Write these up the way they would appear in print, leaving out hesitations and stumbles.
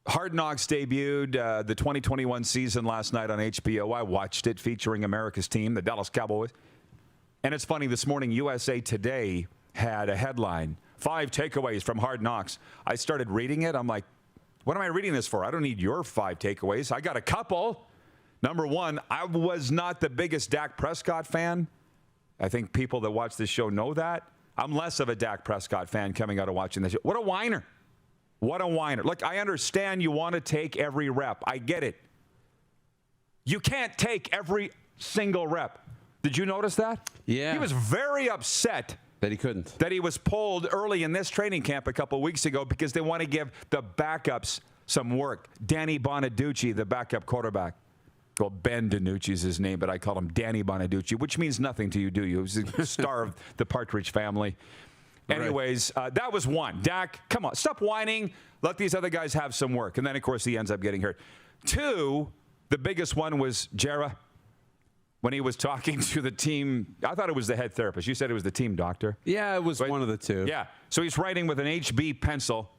Hard Knocks debuted the 2021 season last night on HBO. I watched it, featuring America's team, the Dallas Cowboys. And it's funny, this morning, USA Today had a headline, 5 takeaways from Hard Knocks. I started reading it. I'm like, what am I reading this for? I don't need your 5 takeaways. I got a couple. Number one, I was not the biggest Dak Prescott fan. I think people that watch this show know that. I'm less of a Dak Prescott fan coming out of watching this show. What a whiner. What a whiner. Look, I understand you want to take every rep. I get it. You can't take every single rep. Did you notice that? Yeah. He was very upset that he couldn't. That he was pulled early in this training camp a couple weeks ago because they want to give the backups some work. Danny Bonaducci, the backup quarterback. Well, Ben DiNucci is his name, but I call him Danny Bonaducci, which means nothing to you, do you? He's the star of the Partridge Family. Anyways, that was one. Dak, come on, stop whining. Let these other guys have some work. And then, of course, he ends up getting hurt. 2, the biggest one was Jera. When he was talking to the team, I thought it was the head therapist. You said it was the team doctor. Yeah, it was one of the two. Yeah. So he's writing with an HB pencil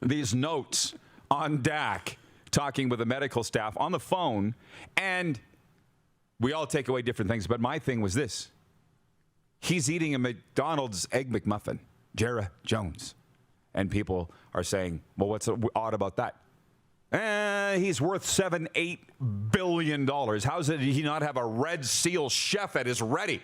these notes on Dak, talking with the medical staff on the phone. And we all take away different things. But my thing was this. He's eating a McDonald's Egg McMuffin, Jera Jones. And people are saying, well, what's odd about that? He's worth $7-8 billion. How's it he not have a Red Seal chef at his ready?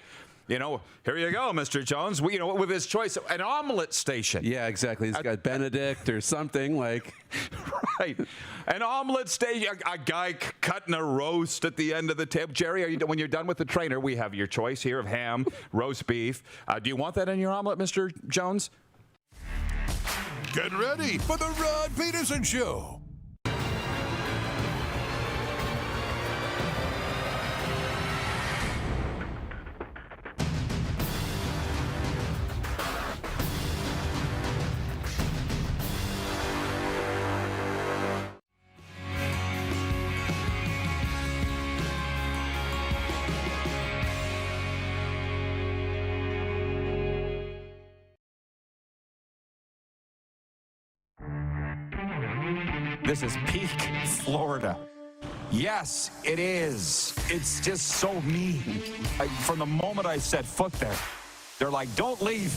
You know, here you go, Mr. Jones. You know, with his choice, an omelet station. Yeah, exactly. He's got Benedict or something like. Right. An omelet station, a guy cutting a roast at the end of the table. Jerry, when you're done with the trainer, we have your choice here of ham, roast beef. Do you want that in your omelet, Mr. Jones? Get ready for the Rod Pedersen Show. This is peak Florida. Yes, it is. It's just so mean. From the moment I set foot there, they're like, don't leave.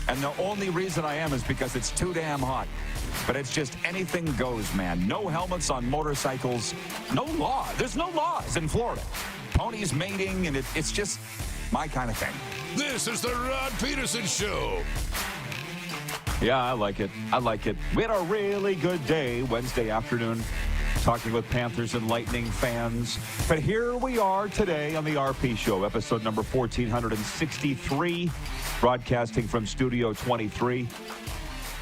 And the only reason I am is because it's too damn hot. But it's just anything goes, man. No helmets on motorcycles. No law. There's no laws in Florida. Ponies mating, and it's just my kind of thing. This is the Rod Pedersen Show. Yeah, I like it. I like it. We had a really good day Wednesday afternoon talking with Panthers and Lightning fans. But here we are today on the RP Show, episode number 1463, broadcasting from Studio 23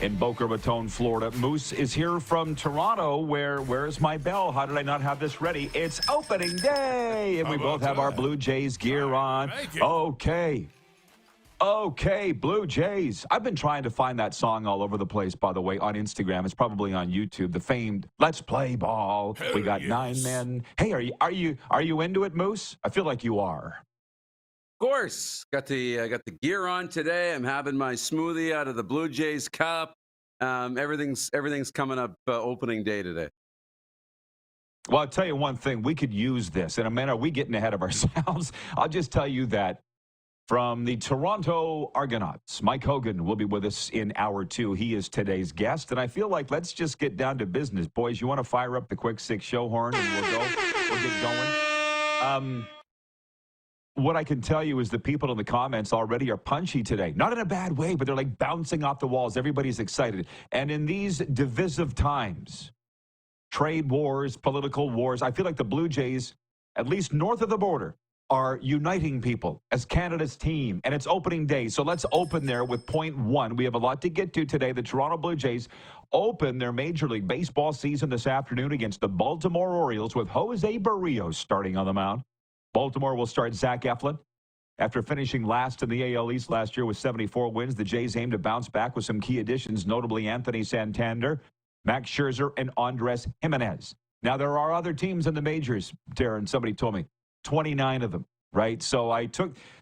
in Boca Raton, Florida. Moose is here from Toronto. Where's my bell? How did I not have this ready? It's opening day, and we both have our Blue Jays gear on. Okay, Blue Jays. I've been trying to find that song all over the place, by the way, on Instagram. It's probably on YouTube. The famed "Let's Play Ball." We got 9 men. Hey, are you into it, Moose? I feel like you are. Of course, got the gear on today. I'm having my smoothie out of the Blue Jays cup. Everything's coming up opening day today. Well, I'll tell you one thing. We could use this. And, man, are we getting ahead of ourselves? I'll just tell you that. From the Toronto Argonauts, Mike Hogan will be with us in hour 2. He is today's guest, and I feel like let's just get down to business. Boys, you want to fire up the Quick 6 show horn, and we'll get going? What I can tell you is the people in the comments already are punchy today. Not in a bad way, but they're like bouncing off the walls. Everybody's excited. And in these divisive times, trade wars, political wars, I feel like the Blue Jays, at least north of the border, are uniting people as Canada's team, and it's opening day. So let's open there with point 1. We have a lot to get to today. The Toronto Blue Jays open their Major League Baseball season this afternoon against the Baltimore Orioles with Jose Barrios starting on the mound. Baltimore will start Zach Eflin. After finishing last in the AL East last year with 74 wins, the Jays aim to bounce back with some key additions, notably Anthony Santander, Max Scherzer, and Andres Jimenez. Now, there are other teams in the majors, Darren, somebody told me. 29 of them, right? So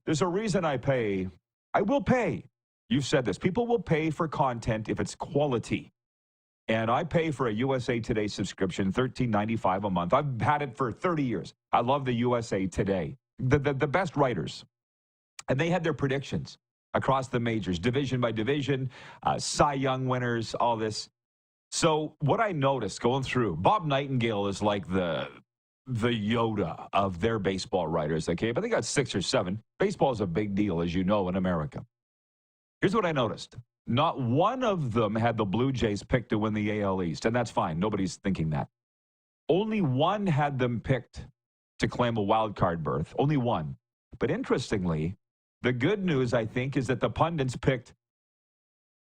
there's a reason I will pay. You've said this. People will pay for content if it's quality. And I pay for a USA Today subscription, $13.95 a month. I've had it for 30 years. I love the USA Today, the best writers. And they had their predictions across the majors, division by division, Cy Young winners, all this. So what I noticed going through, Bob Nightingale is like the Yoda of their baseball writers, okay? But they got 6 or 7. Baseball is a big deal, as you know, in America. Here's what I noticed. Not one of them had the Blue Jays picked to win the AL East, and that's fine. Nobody's thinking that. Only one had them picked to claim a wild card berth. Only one. But interestingly, the good news, I think, is that the pundits picked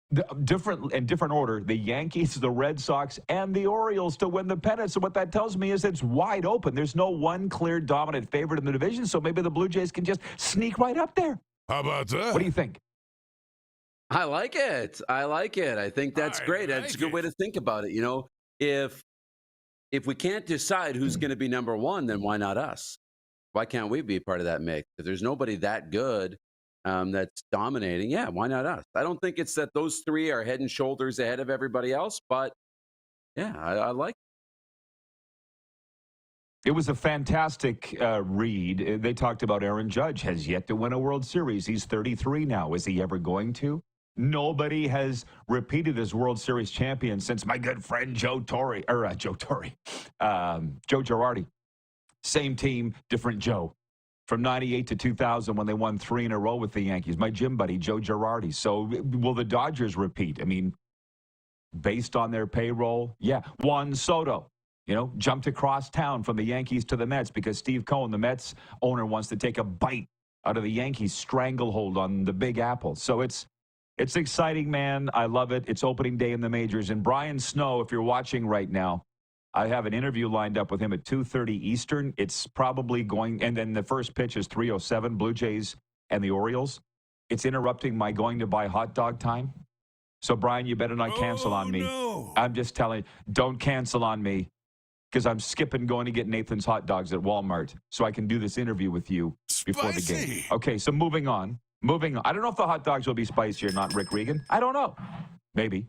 in different order, the Yankees, the Red Sox, and the Orioles to win the pennant. So what that tells me is it's wide open. There's no one clear dominant favorite in the division, so maybe the Blue Jays can just sneak right up there. How about that? What do you think? I like it. I think that's great. That's a good way to think about it. You know, if we can't decide who's going to be number one, then why not us? Why can't we be part of that mix? If there's nobody that good that's dominating, yeah, why not us? I don't think it's that those three are head and shoulders ahead of everybody else, but yeah, I like it. It was a fantastic read. They talked about Aaron Judge has yet to win a World Series. He's 33 now. Is he ever going to? Nobody has repeated as World Series champion since my good friend Joe Girardi. Same team, different Joe. From 98 to 2000 when they won 3 in a row with the Yankees. My gym buddy, Joe Girardi. So will the Dodgers repeat? I mean, based on their payroll, yeah. Juan Soto, jumped across town from the Yankees to the Mets because Steve Cohen, the Mets owner, wants to take a bite out of the Yankees' stranglehold on the Big Apple. So it's exciting, man. I love it. It's opening day in the majors. And Brian Snow, if you're watching right now, I have an interview lined up with him at 2:30 Eastern. It's probably going, and then the first pitch is 3:07, Blue Jays and the Orioles. It's interrupting my going to buy hot dog time. So, Brian, you better not cancel on me. No. I'm just telling you, don't cancel on me because I'm skipping going to get Nathan's hot dogs at Walmart so I can do this interview with you before the game. Spicy. Okay, so moving on. I don't know if the hot dogs will be spicy or not, Rick Regan. I don't know. Maybe.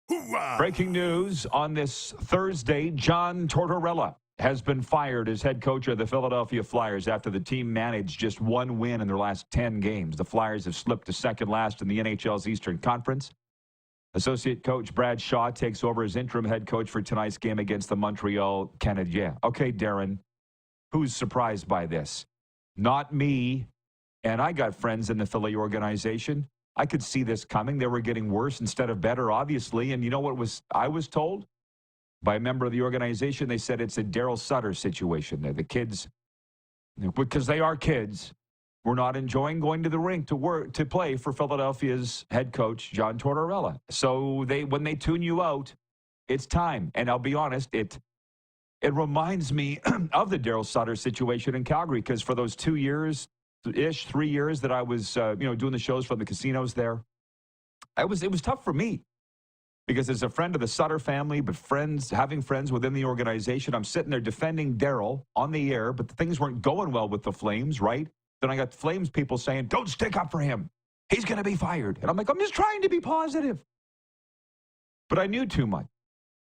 Hoorah. Breaking news on this Thursday, John Tortorella has been fired as head coach of the Philadelphia Flyers after the team managed just 1 win in their last 10 games. The Flyers have slipped to second last in the NHL's Eastern Conference. Associate coach Brad Shaw takes over as interim head coach for tonight's game against the Montreal Canadiens. Okay, Darren, who's surprised by this? Not me. And I got friends in the Philly organization. I could see this coming. They were getting worse instead of better, obviously. And you know what I was told by a member of the organization? They said it's a Daryl Sutter situation there. The kids, because they are kids, were not enjoying going to the rink to play for Philadelphia's head coach, John Tortorella. So when they tune you out, it's time. And I'll be honest, it reminds me of the Daryl Sutter situation in Calgary, because for those 2 years, 3 years that I was, doing the shows from the casinos there, it was tough for me because as a friend of the Sutter family, but having friends within the organization, I'm sitting there defending Daryl on the air, but things weren't going well with the Flames, right? Then I got Flames people saying, don't stick up for him. He's going to be fired. And I'm like, I'm just trying to be positive. But I knew too much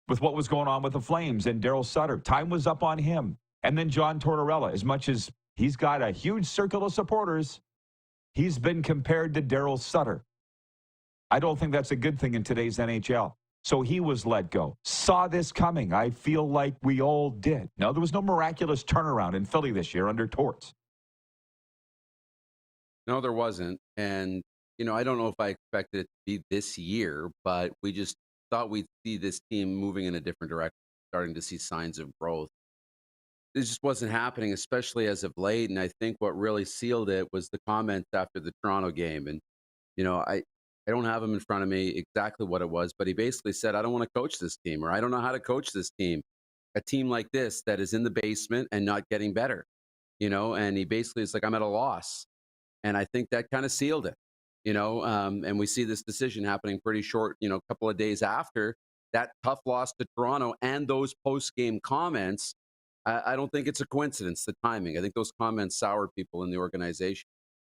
with what was going on with the Flames and Daryl Sutter. Time was up on him. And then John Tortorella, as much as he's got a huge circle of supporters, he's been compared to Daryl Sutter. I don't think that's a good thing in today's NHL. So he was let go. Saw this coming. I feel like we all did. No, there was no miraculous turnaround in Philly this year under Torts. No, there wasn't. And, I don't know if I expected it to be this year, but we just thought we'd see this team moving in a different direction, starting to see signs of growth. This just wasn't happening, especially as of late. And I think what really sealed it was the comments after the Toronto game. And, I don't have them in front of me exactly what it was, but he basically said, I don't want to coach this team, or I don't know how to coach this team, a team like this that is in the basement and not getting better, and he basically is like, I'm at a loss. And I think that kind of sealed it, and we see this decision happening pretty short, a couple of days after that tough loss to Toronto and those post-game comments. I don't think it's a coincidence, the timing. I think those comments soured people in the organization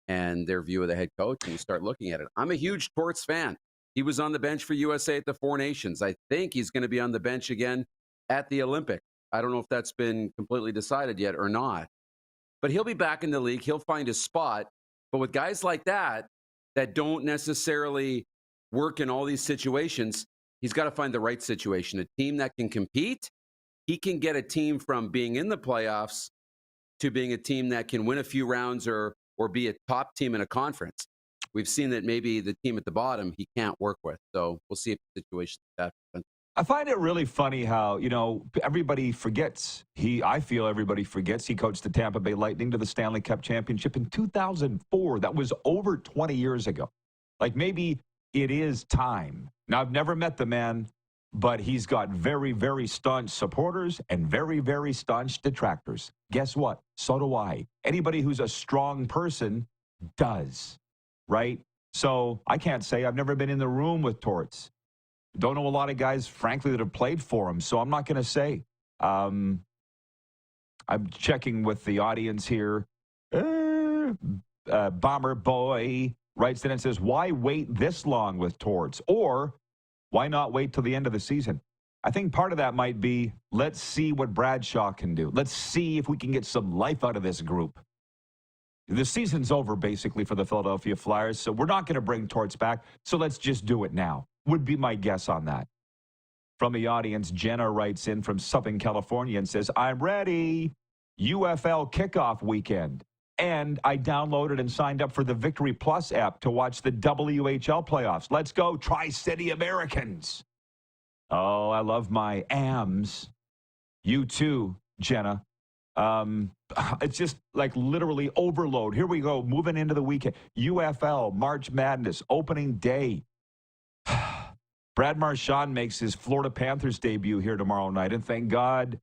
and their view of the head coach, and you start looking at it. I'm a huge Torts fan. He was on the bench for USA at the Four Nations. I think he's going to be on the bench again at the Olympic. I don't know if that's been completely decided yet or not. But he'll be back in the league. He'll find his spot. But with guys like that don't necessarily work in all these situations, he's got to find the right situation. A team that can compete. He can get a team from being in the playoffs to being a team that can win a few rounds or be a top team in a conference. We've seen that maybe the team at the bottom he can't work with. So we'll see if the situation like that. I find it really funny how, everybody forgets. I feel everybody forgets he coached the Tampa Bay Lightning to the Stanley Cup championship in 2004. That was over 20 years ago. Like, maybe it is time. Now, I've never met the man, but he's got very, very staunch supporters and very, very staunch detractors. Guess what? So do I. Anybody who's a strong person does, right? So I can't say I've never been in the room with Torts. Don't know a lot of guys, frankly, that have played for him, so I'm not going to say. I'm checking with the audience here. Bomber Boy writes in and says, why wait this long with Torts? Or why not wait till the end of the season? I think part of that might be, let's see what Bradshaw can do. Let's see if we can get some life out of this group. The season's over, basically, for the Philadelphia Flyers, so we're not going to bring Torts back, so let's just do it now. Would be my guess on that. From the audience, Jenna writes in from Southern California and says, I'm ready. UFL kickoff weekend. And I downloaded and signed up for the Victory Plus app to watch the WHL playoffs. Let's go, Tri-City Americans. Oh, I love my AMs. You too, Jenna. It's just like literally overload. Here we go, moving into the weekend. UFL, March Madness, opening day. Brad Marchand makes his Florida Panthers debut here tomorrow night, and thank God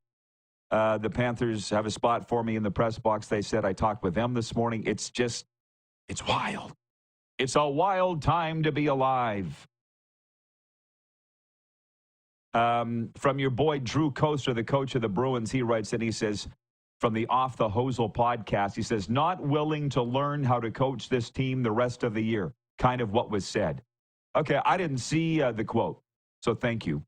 the Panthers have a spot for me in the press box. They said I talked with them this morning. It's wild. It's a wild time to be alive. From your boy Drew Coaster, the coach of the Bruins, he writes in, he says, from the Off the Hosel podcast, he says, not willing to learn how to coach this team the rest of the year. Kind of what was said. Okay, I didn't see the quote, so thank you.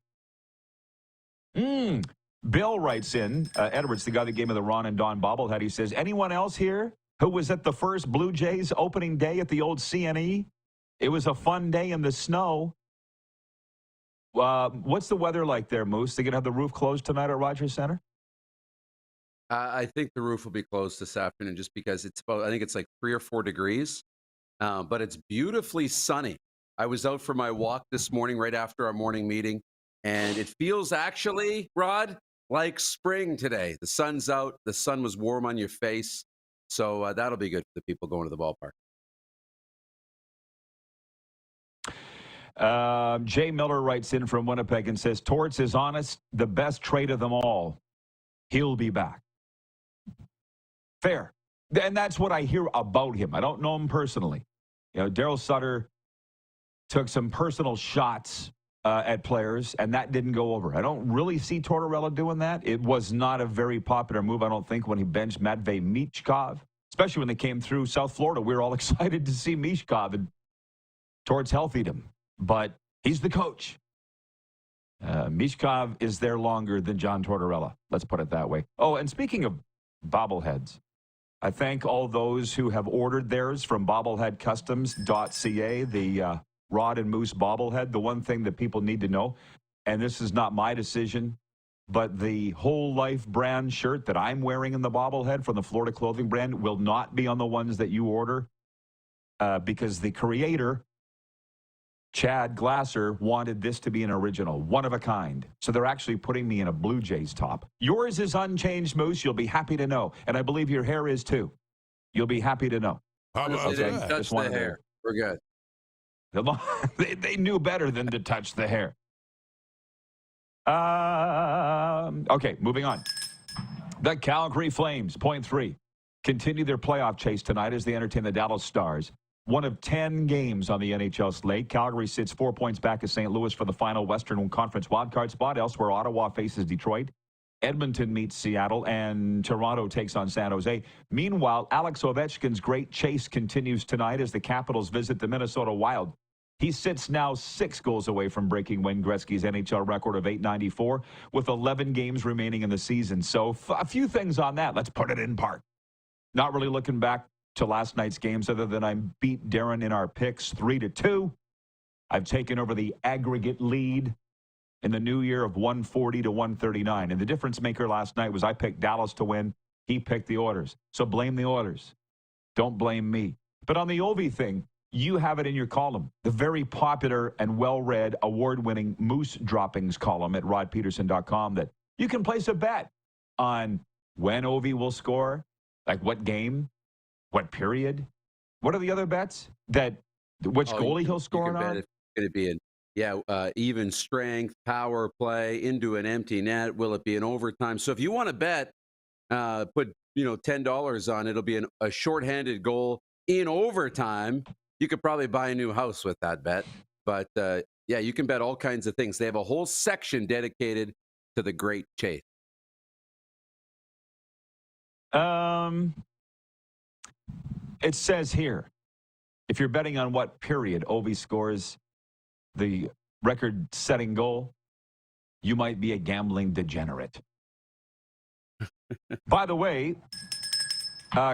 Bill writes in, Edwards, the guy that gave me the Ron and Don bobblehead, he says, anyone else here who was at the first Blue Jays opening day at the old CNE? It was a fun day in the snow. What's the weather like there, Moose? They going to have the roof closed tonight at Rogers Center? I think the roof will be closed this afternoon just because I think it's like 3 or 4 degrees, but it's beautifully sunny. I was out for my walk this morning right after our morning meeting, and it feels actually, Rod, like spring today. The sun's out. The sun was warm on your face. So that'll be good for the people going to the ballpark. Jay Miller writes in from Winnipeg and says, Torts is honest, the best trade of them all. He'll be back. Fair. And that's what I hear about him. I don't know him personally. Daryl Sutter took some personal shots at players, and that didn't go over. I don't really see Tortorella doing that. It was not a very popular move, I don't think, when he benched Matvei Michkov, especially when they came through South Florida. We were all excited to see Michkov, and Torts healthied him. But he's the coach. Michkov is there longer than John Tortorella. Let's put it that way. Oh, and speaking of bobbleheads, I thank all those who have ordered theirs from bobbleheadcustoms.ca, the Rod and Moose bobblehead. The one thing that people need to know, and this is not my decision, but the Whole Life brand shirt that I'm wearing in the bobblehead from the Florida clothing brand will not be on the ones that you order because the creator, Chad Glasser, wanted this to be an original, one of a kind. So they're actually putting me in a Blue Jays top. Yours is unchanged, Moose. You'll be happy to know. And I believe your hair is too. You'll be happy to know. How about They didn't touch the hair. We're good. They knew better than to touch the hair. Okay, moving on. The Calgary Flames, point 3, continue their playoff chase tonight as they entertain the Dallas Stars. One of 10 games on the NHL slate. Calgary sits 4 points back of St. Louis for the final Western Conference wildcard spot. Elsewhere, Ottawa faces Detroit. Edmonton meets Seattle, and Toronto takes on San Jose. Meanwhile, Alex Ovechkin's great chase continues tonight as the Capitals visit the Minnesota Wild. He sits now 6 goals away from breaking Wayne Gretzky's NHL record of 894 with 11 games remaining in the season. So a few things on that. Let's put it in park. Not really looking back to last night's games other than I beat Darren in our picks 3-2. I've taken over the aggregate lead in the new year of 140 to 139. And the difference maker last night was I picked Dallas to win. He picked the Oilers. So blame the Oilers. Don't blame me. But on the Ovi thing, you have it in your column, the very popular and well-read, award-winning Moose Droppings column at rodpeterson.com, that you can place a bet on when Ovi will score, like what game, what period. What are the other bets? Which goalie he'll score on? It's going to be even strength, power play, into an empty net. Will it be an overtime? So if you want to bet, put $10 on it'll be a shorthanded goal in overtime. You could probably buy a new house with that bet. But, you can bet all kinds of things. They have a whole section dedicated to the Great Chase. It says here, if you're betting on what period Ovi scores the record-setting goal, you might be a gambling degenerate. By the way,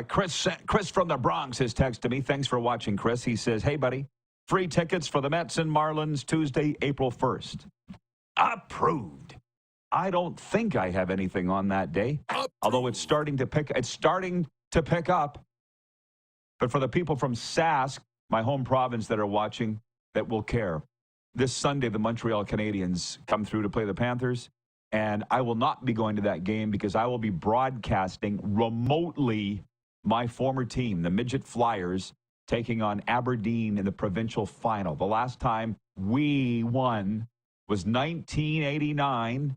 Chris from the Bronx has texted me. Thanks for watching, Chris. He says, hey, buddy, free tickets for the Mets and Marlins Tuesday, April 1st. Approved. I don't think I have anything on that day, although it's starting to pick up. But for the people from Sask, my home province, that are watching, that will care, this Sunday the Montreal Canadiens come through to play the Panthers, and I will not be going to that game because I will be broadcasting remotely my former team, the Midget Flyers, taking on Aberdeen in the provincial final. The last time we won was 1989.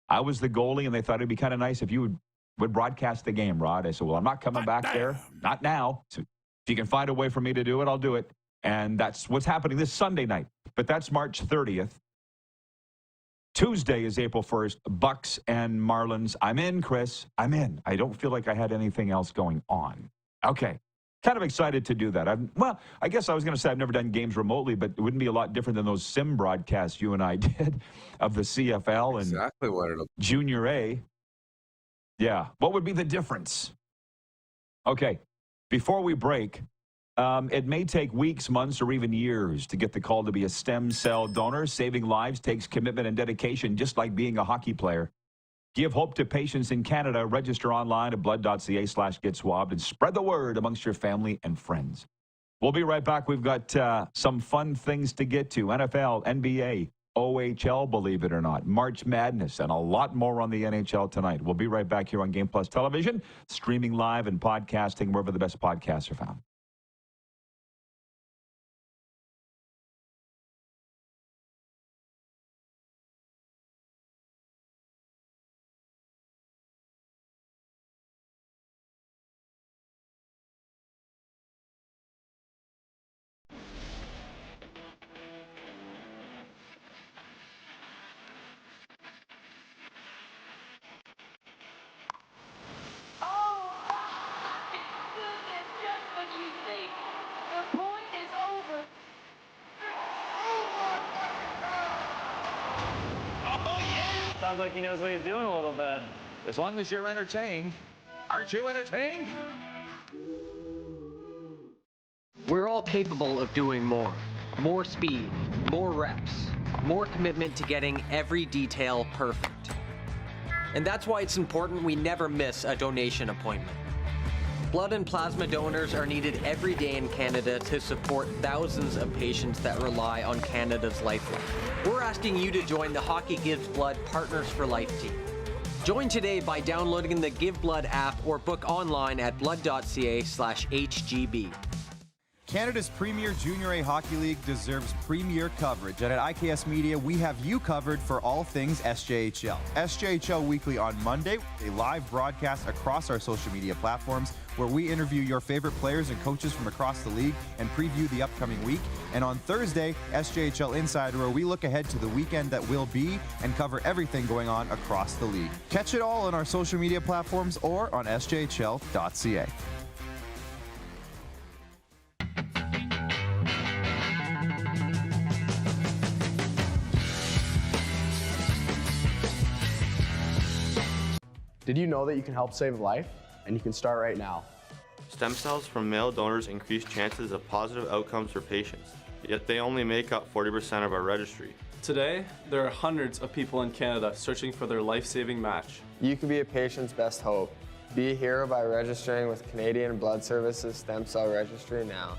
I was the goalie, and they thought it'd be kind of nice if you would broadcast the game, Rod. I said, well, I'm not coming back there. Not now. So if you can find a way for me to do it, I'll do it. And that's what's happening this Sunday night. But that's March 30th. Tuesday is April 1st. Bucks and Marlins. I'm in, Chris. I'm in. I don't feel like I had anything else going on. Okay. Kind of excited to do that. I guess I was going to say I've never done games remotely, but it wouldn't be a lot different than those sim broadcasts you and I did of the CFL and exactly what it'll be. Junior A. Yeah. What would be the difference? Okay. Before we break, it may take weeks, months, or even years to get the call to be a stem cell donor. Saving lives takes commitment and dedication, just like being a hockey player. Give hope to patients in Canada. Register online at blood.ca/get-swabbed and spread the word amongst your family and friends. We'll be right back. We've got some fun things to get to. NFL, NBA, OHL, believe it or not, March Madness, and a lot more on the NHL tonight. We'll be right back here on Game Plus Television, streaming live and podcasting wherever the best podcasts are found. Sounds like he knows what he's doing a little bit. As long as you're entertained. Aren't you entertained? We're all capable of doing more. More speed, more reps, more commitment to getting every detail perfect. And that's why it's important we never miss a donation appointment. Blood and plasma donors are needed every day in Canada to support thousands of patients that rely on Canada's lifeline. We're asking you to join the Hockey Gives Blood Partners for Life team. Join today by downloading the Give Blood app or book online at blood.ca/HGB. Canada's premier Junior A Hockey League deserves premier coverage, and at IKS Media, we have you covered for all things SJHL. SJHL Weekly on Monday, a live broadcast across our social media platforms where we interview your favorite players and coaches from across the league and preview the upcoming week. And on Thursday, SJHL Insider, where we look ahead to the weekend that will be and cover everything going on across the league. Catch it all on our social media platforms or on sjhl.ca. Did you know that you can help save a life? And you can start right now. Stem cells from male donors increase chances of positive outcomes for patients, yet they only make up 40% of our registry. Today, there are hundreds of people in Canada searching for their life-saving match. You can be a patient's best hope. Be a hero by registering with Canadian Blood Services Stem Cell Registry now.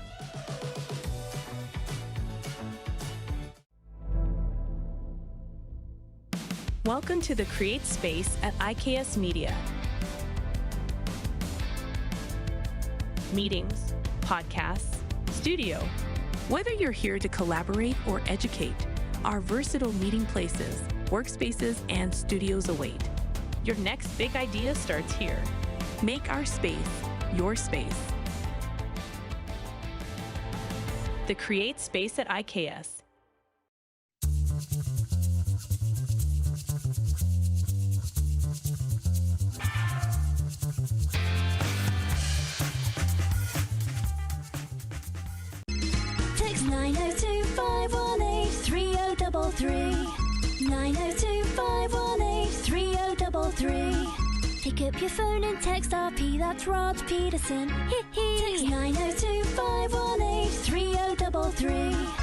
Welcome to the Create Space at IKS Media. Meetings, podcasts, studio. Whether you're here to collaborate or educate, our versatile meeting places, workspaces, and studios await. Your next big idea starts here. Make our space your space. The Create Space at IKS. Text 902-518-3033. 902-518-3033. Pick up your phone and text RP, that's Rod Pedersen. Text 902-518-3033.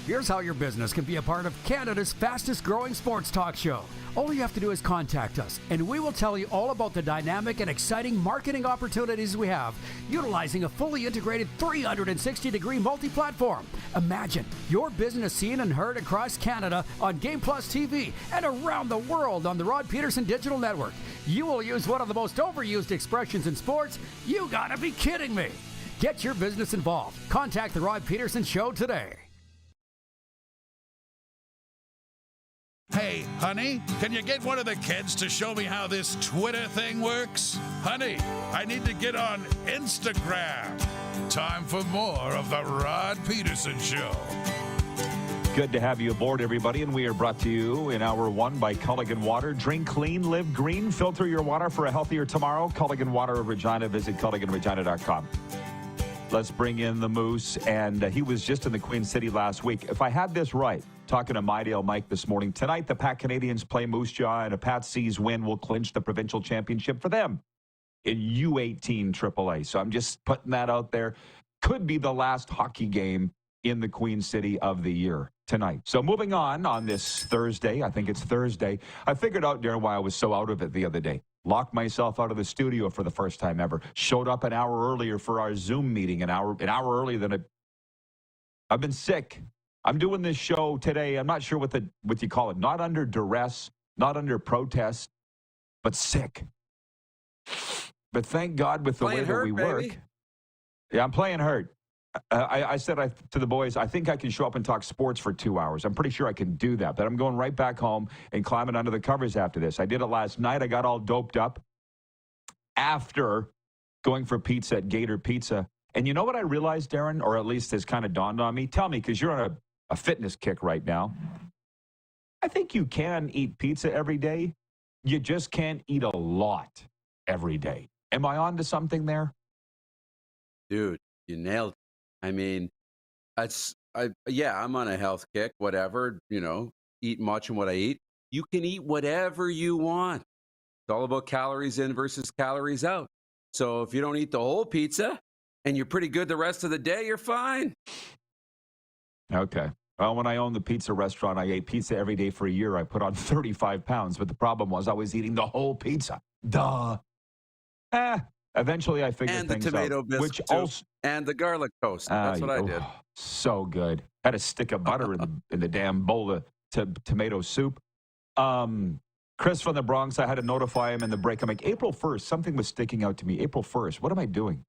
Here's how your business can be a part of Canada's fastest growing sports talk show. All you have to do is contact us, and we will tell you all about the dynamic and exciting marketing opportunities we have, utilizing a fully integrated 360-degree multi-platform. Imagine your business seen and heard across Canada on Game Plus TV and around the world on the Rod Pedersen Digital Network. You will use one of the most overused expressions in sports. You gotta be kidding me. Get your business involved. Contact the Rod Pedersen Show today. Hey, honey, can you get one of the kids to show me how this Twitter thing works? Honey, I need to get on Instagram. Time for more of the Rod Pedersen Show. Good to have you aboard, everybody, and we are brought to you in hour one by Culligan Water. Drink clean, live green, filter your water for a healthier tomorrow. Culligan Water of Regina. Visit culliganregina.com. Let's bring in the Moose, and he was just in the Queen City last week. If I had this right, talking to Mydale Mike this morning, tonight the Pat Canadians play Moose Jaw, and a Pat C's win will clinch the provincial championship for them in U18 AAA. So I'm just putting that out there. Could be the last hockey game in the Queen City of the year tonight. So moving on this Thursday, I think it's Thursday, I figured out, Darren, why I was so out of it the other day. Locked myself out of the studio for the first time ever. Showed up an hour earlier for our Zoom meeting, an hour earlier than I've been sick. I'm doing this show today. I'm not sure what you call it. Not under duress, not under protest, but sick. But thank God with the way that we work. Yeah, I'm playing hurt. I said to the boys, I think I can show up and talk sports for 2 hours. I'm pretty sure I can do that. But I'm going right back home and climbing under the covers after this. I did it last night. I got all doped up after going for pizza at Gator Pizza. And you know what I realized, Darren, or at least has kind of dawned on me? Tell me, because you're on a fitness kick right now. I think you can eat pizza every day. You just can't eat a lot every day. Am I on to something there? Dude, you nailed it. I mean, I'm on a health kick, whatever, eat much and what I eat. You can eat whatever you want. It's all about calories in versus calories out. So if you don't eat the whole pizza and you're pretty good the rest of the day, you're fine. Okay. Well, when I owned the pizza restaurant, I ate pizza every day for a year. I put on 35 pounds, but the problem was I was eating the whole pizza. Duh. Eventually I figured things out. And the tomato biscuit and the garlic toast. That's what I did. So good. Had a stick of butter in the damn bowl of tomato soup. Chris from the Bronx, I had to notify him in the break. I'm like, April 1st, something was sticking out to me. April 1st, what am I doing?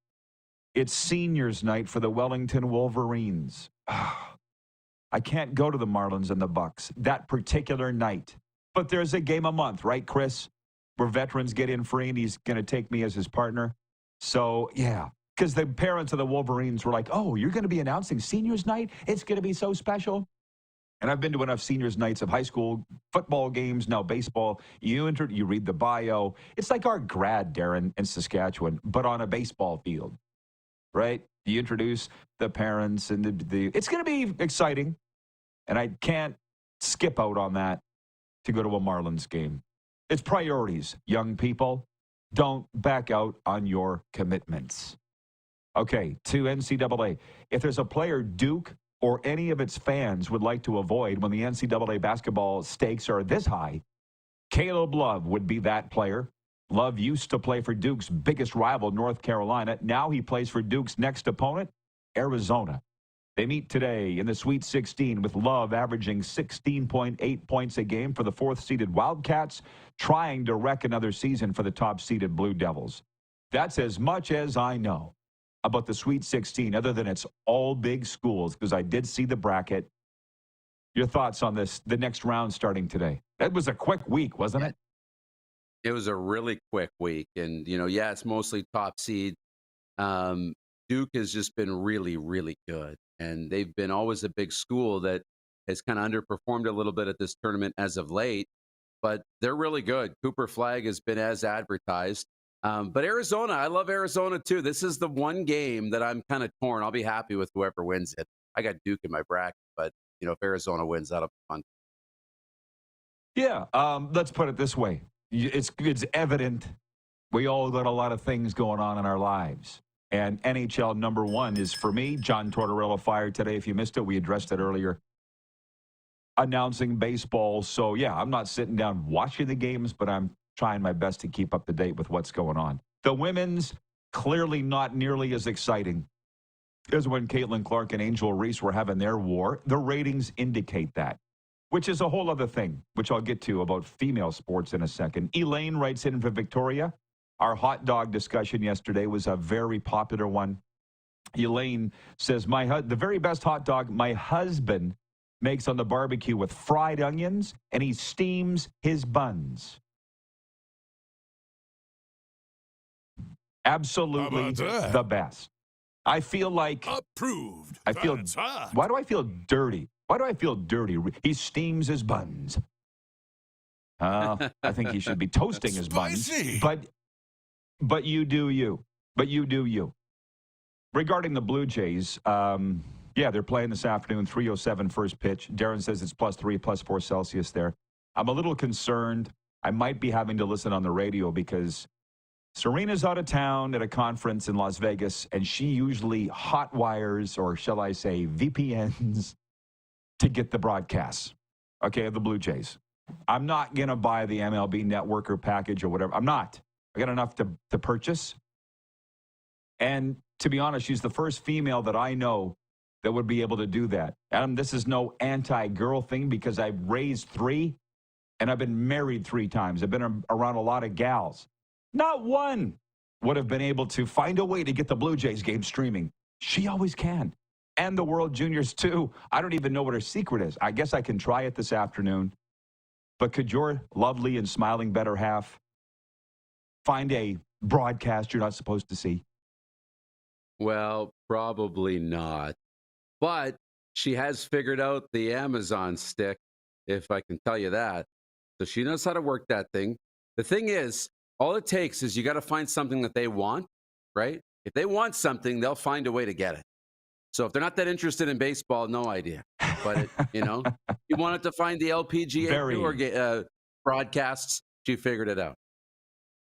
It's seniors night for the Wellington Wolverines. I can't go to the Marlins and the Bucks that particular night. But there's a game a month, right, Chris? Where veterans get in free, and he's going to take me as his partner. So, yeah. Because the parents of the Wolverines were like, oh, you're going to be announcing seniors night? It's going to be so special. And I've been to enough seniors nights of high school football games, now baseball. You read the bio. It's like our grad, Darren, in Saskatchewan, but on a baseball field, right? You introduce the parents, and it's going to be exciting. And I can't skip out on that to go to a Marlins game. It's priorities, young people. Don't back out on your commitments. Okay, to NCAA. If there's a player Duke or any of its fans would like to avoid when the NCAA basketball stakes are this high, Caleb Love would be that player. Love used to play for Duke's biggest rival, North Carolina. Now he plays for Duke's next opponent, Arizona. They meet today in the Sweet 16 with Love averaging 16.8 points a game for the fourth-seeded Wildcats, trying to wreck another season for the top-seeded Blue Devils. That's as much as I know about the Sweet 16, other than it's all big schools, because I did see the bracket. Your thoughts on this, the next round starting today? That was a quick week, wasn't it? It was a really quick week. And, it's mostly top seed. Duke has just been really, really good. And they've been always a big school that has kind of underperformed a little bit at this tournament as of late. But they're really good. Cooper Flag has been as advertised. But Arizona, I love Arizona too. This is the one game that I'm kind of torn. I'll be happy with whoever wins it. I got Duke in my bracket, but if Arizona wins, that'll be fun. Yeah, let's put it this way. It's evident we all got a lot of things going on in our lives. And NHL number one is, for me, John Tortorella fired today. If you missed it, we addressed it earlier. Announcing baseball. So, yeah, I'm not sitting down watching the games, but I'm trying my best to keep up to date with what's going on. The women's, clearly not nearly as exciting as when Caitlin Clark and Angel Reese were having their war. The ratings indicate that, which is a whole other thing, which I'll get to about female sports in a second. Elaine writes in for Victoria. Our hot dog discussion yesterday was a very popular one. Elaine says, the very best hot dog my husband makes on the barbecue with fried onions, and he steams his buns. Absolutely the best. I feel like... Approved. Why do I feel dirty? Why do I feel dirty? He steams his buns. I think he should be toasting his buns. But you do you. But you do you. Regarding the Blue Jays, they're playing this afternoon, 3:07 first pitch. Darren says it's +3, +4 Celsius there. I'm a little concerned. I might be having to listen on the radio because Serena's out of town at a conference in Las Vegas, and she usually hot wires, or shall I say VPNs, to get the broadcasts, of the Blue Jays. I'm not going to buy the MLB Network or package or whatever. I'm not. I got enough to purchase. And to be honest, she's the first female that I know that would be able to do that. Adam, this is no anti-girl thing because I've raised 3 and I've been married 3 times. I've been around a lot of gals. Not one would have been able to find a way to get the Blue Jays game streaming. She always can. And the World Juniors, too. I don't even know what her secret is. I guess I can try it this afternoon. But could your lovely and smiling better half find a broadcast you're not supposed to see? Well, probably not. But she has figured out the Amazon stick, if I can tell you that. So she knows how to work that thing. The thing is, all it takes is you got to find something that they want, right? If they want something, they'll find a way to get it. So if they're not that interested in baseball, no idea. But, you wanted to find the LPGA Tour broadcasts, she figured it out.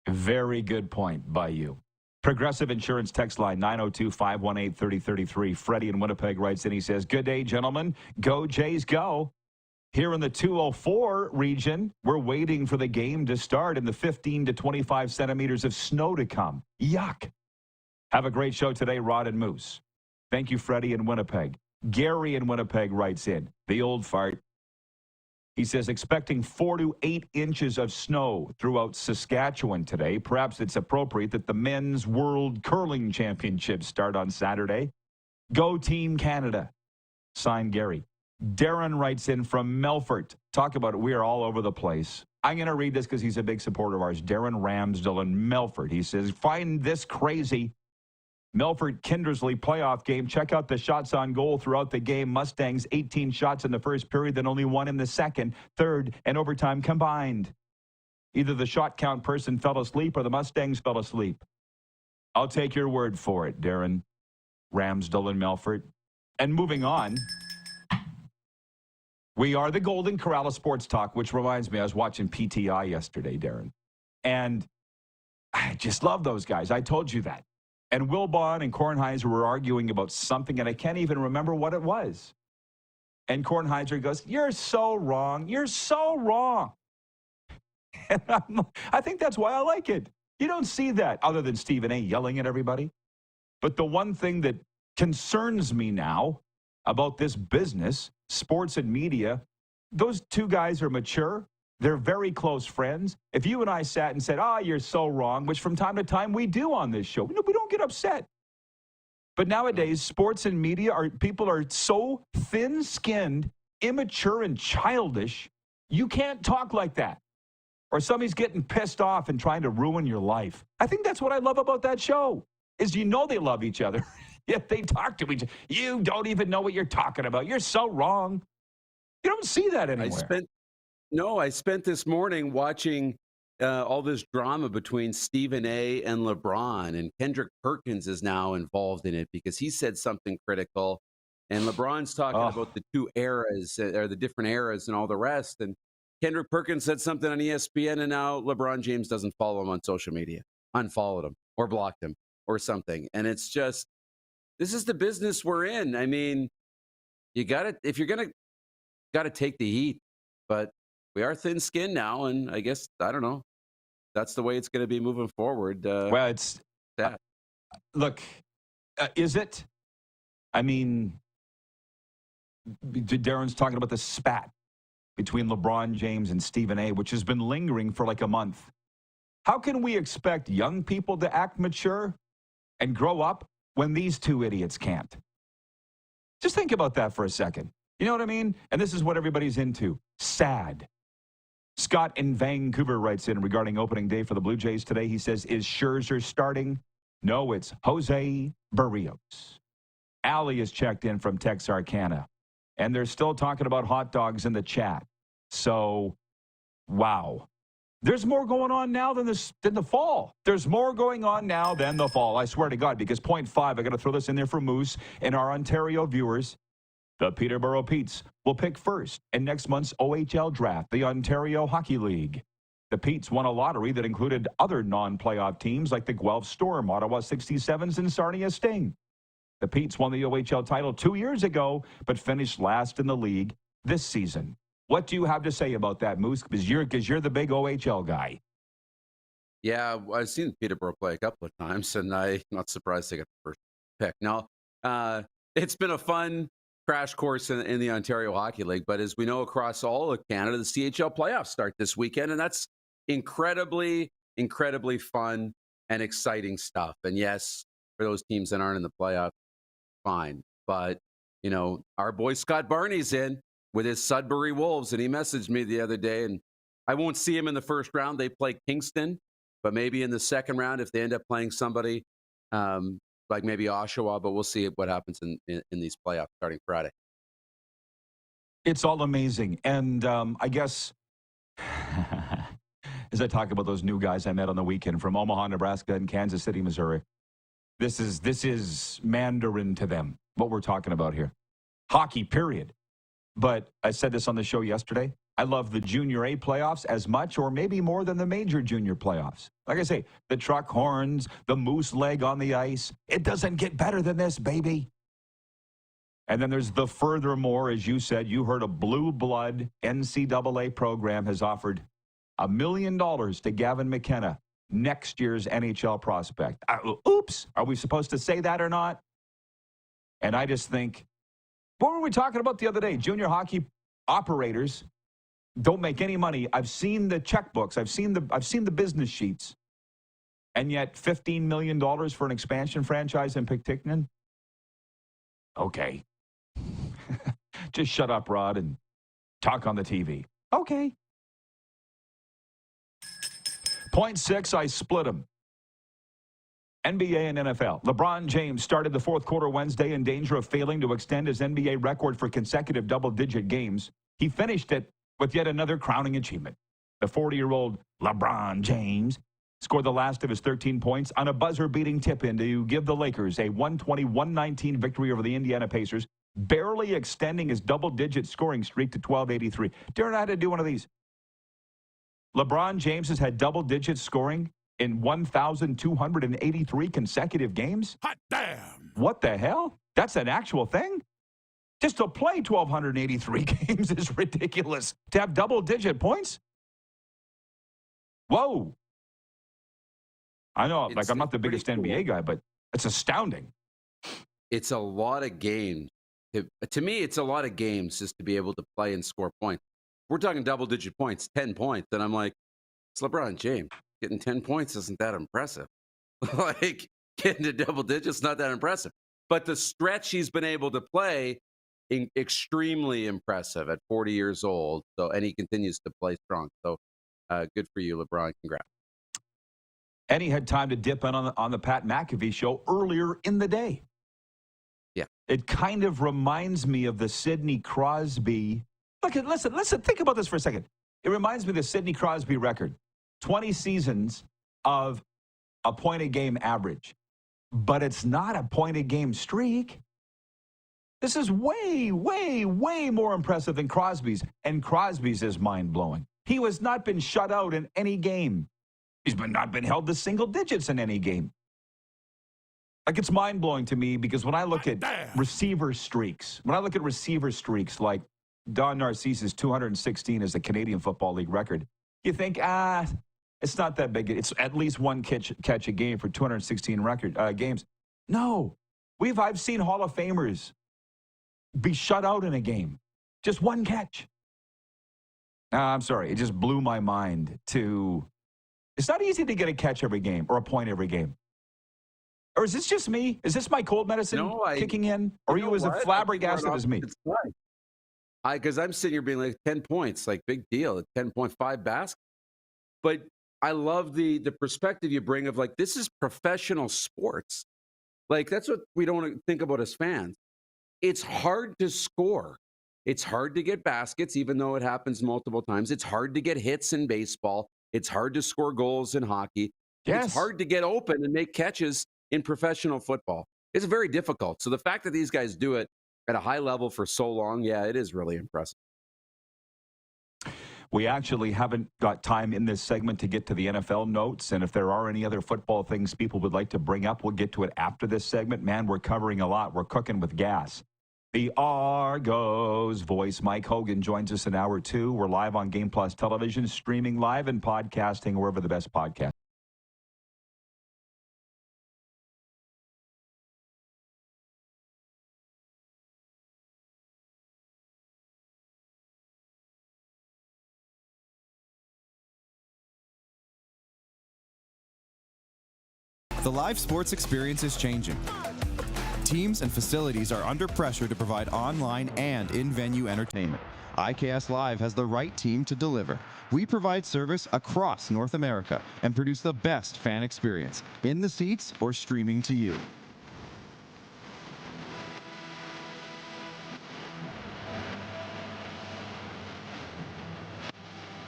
Very good point by you. Progressive Insurance text line 902-518-3033. Freddie in Winnipeg writes in. He says, good day, gentlemen. Go Jays, go. Here in the 204 region, we're waiting for the game to start and the 15 to 25 centimeters of snow to come. Yuck. Have a great show today, Rod and Moose. Thank you, Freddie in Winnipeg. Gary in Winnipeg writes in, the old fart. He says, expecting 4 to 8 inches of snow throughout Saskatchewan today. Perhaps it's appropriate that the Men's World Curling Championships start on Saturday. Go Team Canada. Signed, Gary. Darren writes in from Melfort. Talk about it. We are all over the place. I'm going to read this because he's a big supporter of ours. Darren Ramsdell in Melfort. He says, find this crazy. Melfort Kindersley playoff game. Check out the shots on goal throughout the game. Mustangs 18 shots in the first period, then only 1 in the second, third, and overtime combined. Either the shot count person fell asleep or the Mustangs fell asleep. I'll take your word for it, Darren Ramsdell in Melfort. And moving on, We are the Golden Corral of Sports Talk, which reminds me, I was watching PTI yesterday, Darren. And I just love those guys. I told you that. And Wilbon and Kornheiser were arguing about something, and I can't even remember what it was. And Kornheiser goes, "You're so wrong. You're so wrong." And I think that's why I like it. You don't see that other than Stephen A. yelling at everybody. But the one thing that concerns me now about this business, sports and media, those two guys are mature. They're very close friends. If you and I sat and said, "You're so wrong," which from time to time we do on this show, we don't get upset. But nowadays, sports and media, people are so thin-skinned, immature, and childish, you can't talk like that. Or somebody's getting pissed off and trying to ruin your life. I think that's what I love about that show, is they love each other. Yet they talk to each other. You don't even know what you're talking about. You're so wrong. You don't see that anywhere. I spent this morning watching all this drama between Stephen A. and LeBron, and Kendrick Perkins is now involved in it because he said something critical, and LeBron's talking about the two eras, or the different eras and all the rest, and Kendrick Perkins said something on ESPN, and now LeBron James doesn't follow him on social media, unfollowed him, or blocked him, or something, and it's just, this is the business we're in. I mean, you got to, if you're going to, got to take the heat, but we are thin-skinned now, and I guess, I don't know, that's the way it's going to be moving forward. Well, it's that. Look, is it? I mean, Darren's talking about the spat between LeBron James and Stephen A., which has been lingering for like a month. How can we expect young people to act mature and grow up when these two idiots can't? Just think about that for a second. You know what I mean? And this is what everybody's into. Sad. Scott in Vancouver writes in regarding opening day for the Blue Jays today. He says, is Scherzer starting? No, it's Jose Barrios. Allie is checked in from Texarkana. And they're still talking about hot dogs in the chat. So, wow. There's more going on now than the fall. There's more going on now than the fall. I swear to God, because point 5, I got to throw this in there for Moose and our Ontario viewers. The Peterborough Petes will pick first in next month's OHL draft, the Ontario Hockey League. The Petes won a lottery that included other non-playoff teams like the Guelph Storm, Ottawa 67s, and Sarnia Sting. The Petes won the OHL title 2 years ago, but finished last in the league this season. What do you have to say about that, Moose? Because you're the big OHL guy. Yeah, I've seen Peterborough play a couple of times, and I'm not surprised they got the first pick. Now, it's been a fun crash course in the Ontario Hockey League, but as we know across all of Canada, the CHL playoffs start this weekend, and that's incredibly, incredibly fun and exciting stuff. And yes, for those teams that aren't in the playoffs, fine. But, you know, our boy Scott Barney's in with his Sudbury Wolves, and he messaged me the other day, and I won't see him in the first round. They play Kingston, but maybe in the second round if they end up playing somebody like maybe Oshawa, but we'll see what happens in these playoffs starting Friday. It's all amazing. And I guess as I talk about those new guys I met on the weekend from Omaha, Nebraska, and Kansas City, Missouri, this is Mandarin to them, what we're talking about here. Hockey, period. But I said this on the show yesterday. I love the Junior A playoffs as much or maybe more than the major junior playoffs. Like I say, the truck horns, the moose leg on the ice. It doesn't get better than this, baby. And then there's the furthermore, as you said, you heard a blue blood NCAA program has offered $1 million to Gavin McKenna, next year's NHL prospect. Oops, are we supposed to say that or not? And I just think, what were we talking about the other day? Junior hockey operators don't make any money. I've seen the checkbooks. I've seen the business sheets. And yet $15 million for an expansion franchise in Picticton? Okay. Just shut up, Rod, and talk on the TV. Okay. Point 6, I split them. NBA and NFL. LeBron James started the fourth quarter Wednesday in danger of failing to extend his NBA record for consecutive double-digit games. He finished it with yet another crowning achievement. The 40-year-old LeBron James scored the last of his 13 points on a buzzer-beating tip-in to give the Lakers a 120-119 victory over the Indiana Pacers barely extending his double-digit scoring streak to 1283. Darren, I had to do one of these. LeBron James has had double-digit scoring in 1,283 consecutive games. Hot damn! What the hell? That's an actual thing? Just to play 1,283 games is ridiculous. To have double-digit points? Whoa. I know, I'm not the biggest NBA guy, but it's astounding. It's a lot of games. To me, it's a lot of games just to be able to play and score points. We're talking double-digit points, 10 points, and I'm like, it's LeBron James. Getting 10 points isn't that impressive. Like, getting to double digits, not that impressive. But the stretch he's been able to play, extremely impressive at 40 years old. So, and he continues to play strong. So, good for you, LeBron. Congrats. And he had time to dip in on the Pat McAfee show earlier in the day. Yeah. It kind of reminds me of the Sidney Crosby. Listen, think about this for a second. It reminds me of the Sidney Crosby record. 20 seasons of a point-a-game average. But it's not a point-a-game streak. This is way, way, way more impressive than Crosby's. And Crosby's is mind-blowing. He has not been shut out in any game. He's not been held to single digits in any game. Like, it's mind-blowing to me because when I look at receiver streaks, like Don Narcisse's 216 is the Canadian Football League record, you think, it's not that big. It's at least one catch a game for 216 games. No. I've seen Hall of Famers be shut out in a game. Just one catch. I'm sorry. It just blew my mind to... It's not easy to get a catch every game or a point every game. Or is this just me? Is this my cold medicine kicking in? Or are you as flabbergasted as me? Because I'm sitting here being like 10 points, like big deal, 10.5 basket. But I love the perspective you bring of like, this is professional sports. Like, that's what we don't think about as fans. It's hard to score. It's hard to get baskets, even though it happens multiple times. It's hard to get hits in baseball. It's hard to score goals in hockey. Yes. It's hard to get open and make catches in professional football. It's very difficult. So the fact that these guys do it at a high level for so long, yeah, it is really impressive. We actually haven't got time in this segment to get to the NFL notes, and if there are any other football things people would like to bring up, we'll get to it after this segment. Man, we're covering a lot. We're cooking with gas. The Argos voice, Mike Hogan, joins us in hour 2. We're live on Game Plus Television, streaming live and podcasting wherever the best podcast. The live sports experience is changing. Teams and facilities are under pressure to provide online and in-venue entertainment. IKS Live has the right team to deliver. We provide service across North America and produce the best fan experience, in the seats or streaming to you.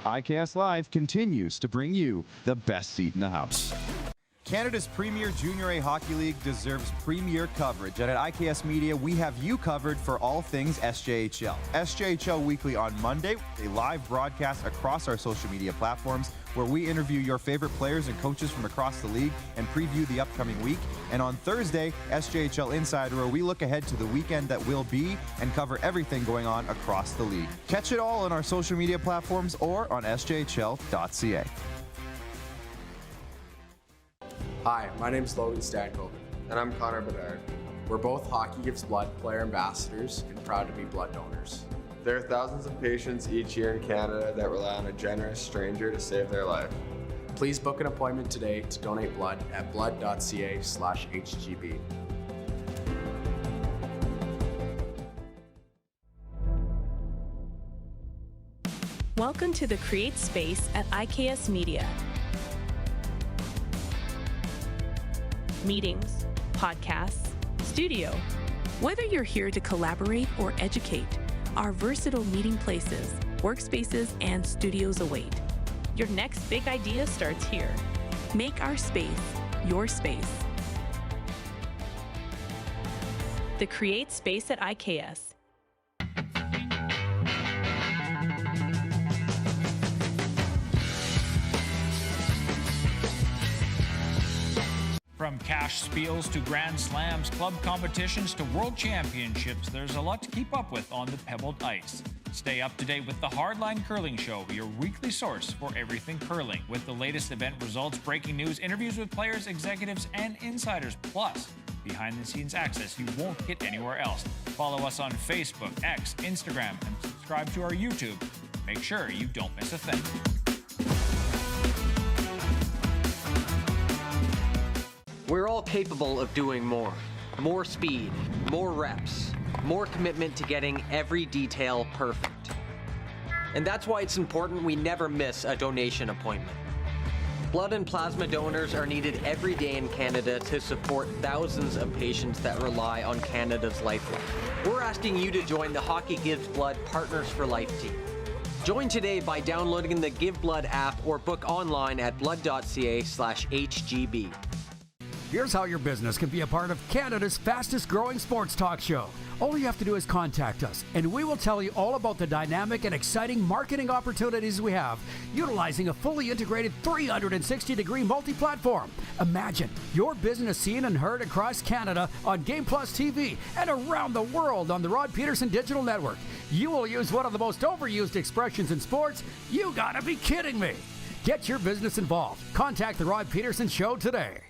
IKS Live continues to bring you the best seat in the house. Canada's premier Junior A Hockey League deserves premier coverage, and at IKS Media, we have you covered for all things SJHL. SJHL Weekly on Monday, a live broadcast across our social media platforms where we interview your favorite players and coaches from across the league and preview the upcoming week. And on Thursday, SJHL Insider, where we look ahead to the weekend that will be and cover everything going on across the league. Catch it all on our social media platforms or on sjhl.ca. Hi, my name is Logan Stankoven. And I'm Connor Bedard. We're both Hockey Gives Blood player ambassadors and proud to be blood donors. There are thousands of patients each year in Canada that rely on a generous stranger to save their life. Please book an appointment today to donate blood at blood.ca/HGB. Welcome to the Create Space at IKS Media. Meetings, podcasts, studio. Whether you're here to collaborate or educate, our versatile meeting places, workspaces, and studios await. Your next big idea starts here. Make our space your space. the Create space at IKS. From cash spiels to Grand Slams, club competitions to world championships, there's a lot to keep up with on the pebbled ice. Stay up to date with the Hardline Curling Show, your weekly source for everything curling, with the latest event results, breaking news, interviews with players, executives, and insiders, plus behind-the-scenes access you won't get anywhere else. Follow us on Facebook, X, Instagram, and subscribe to our YouTube. Make sure you don't miss a thing. We're all capable of doing more. More speed, more reps, more commitment to getting every detail perfect. And that's why it's important we never miss a donation appointment. Blood and plasma donors are needed every day in Canada to support thousands of patients that rely on Canada's lifeline. We're asking you to join the Hockey Gives Blood Partners for Life team. Join today by downloading the Give Blood app or book online at blood.ca/HGB. Here's how your business can be a part of Canada's fastest growing sports talk show. All you have to do is contact us, and we will tell you all about the dynamic and exciting marketing opportunities we have, utilizing a fully integrated 360-degree multi-platform. Imagine your business seen and heard across Canada on Game Plus TV and around the world on the Rod Pedersen Digital Network. You will use one of the most overused expressions in sports. You gotta be kidding me. Get your business involved. Contact the Rod Pedersen Show today.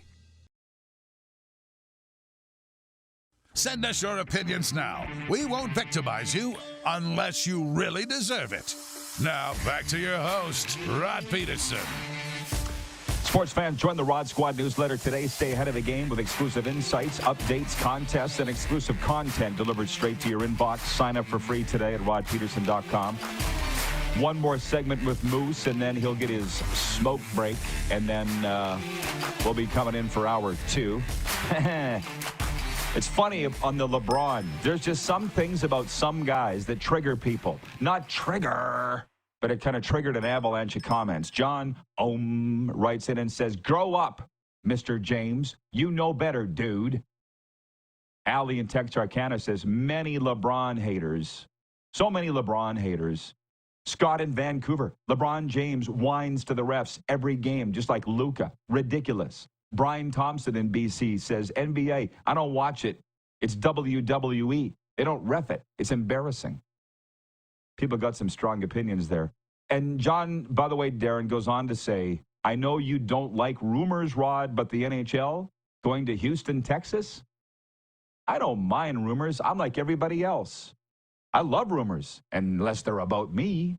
Send us your opinions now. We won't victimize you unless you really deserve it. Now, back to your host, Rod Pedersen. Sports fans, join the Rod Squad newsletter today. Stay ahead of the game with exclusive insights, updates, contests, and exclusive content delivered straight to your inbox. Sign up for free today at rodpedersen.com. One more segment with Moose, and then he'll get his smoke break, and then we'll be coming in for hour 2. It's funny on the LeBron. There's just some things about some guys that trigger people. Not trigger, but it kind of triggered an avalanche of comments. John writes in and says, "Grow up, Mr. James. You know better, dude." Allie in Texarkana says, "Many LeBron haters. So many LeBron haters." Scott in Vancouver, "LeBron James whines to the refs every game, just like Luka. Ridiculous." Brian Thompson in BC says, "NBA, I don't watch it. It's WWE. They don't ref it. It's embarrassing." People got some strong opinions there. And John, by the way, Darren goes on to say, "I know you don't like rumors, Rod, but the NHL going to Houston, Texas? I don't mind rumors. I'm like everybody else. I love rumors, unless they're about me."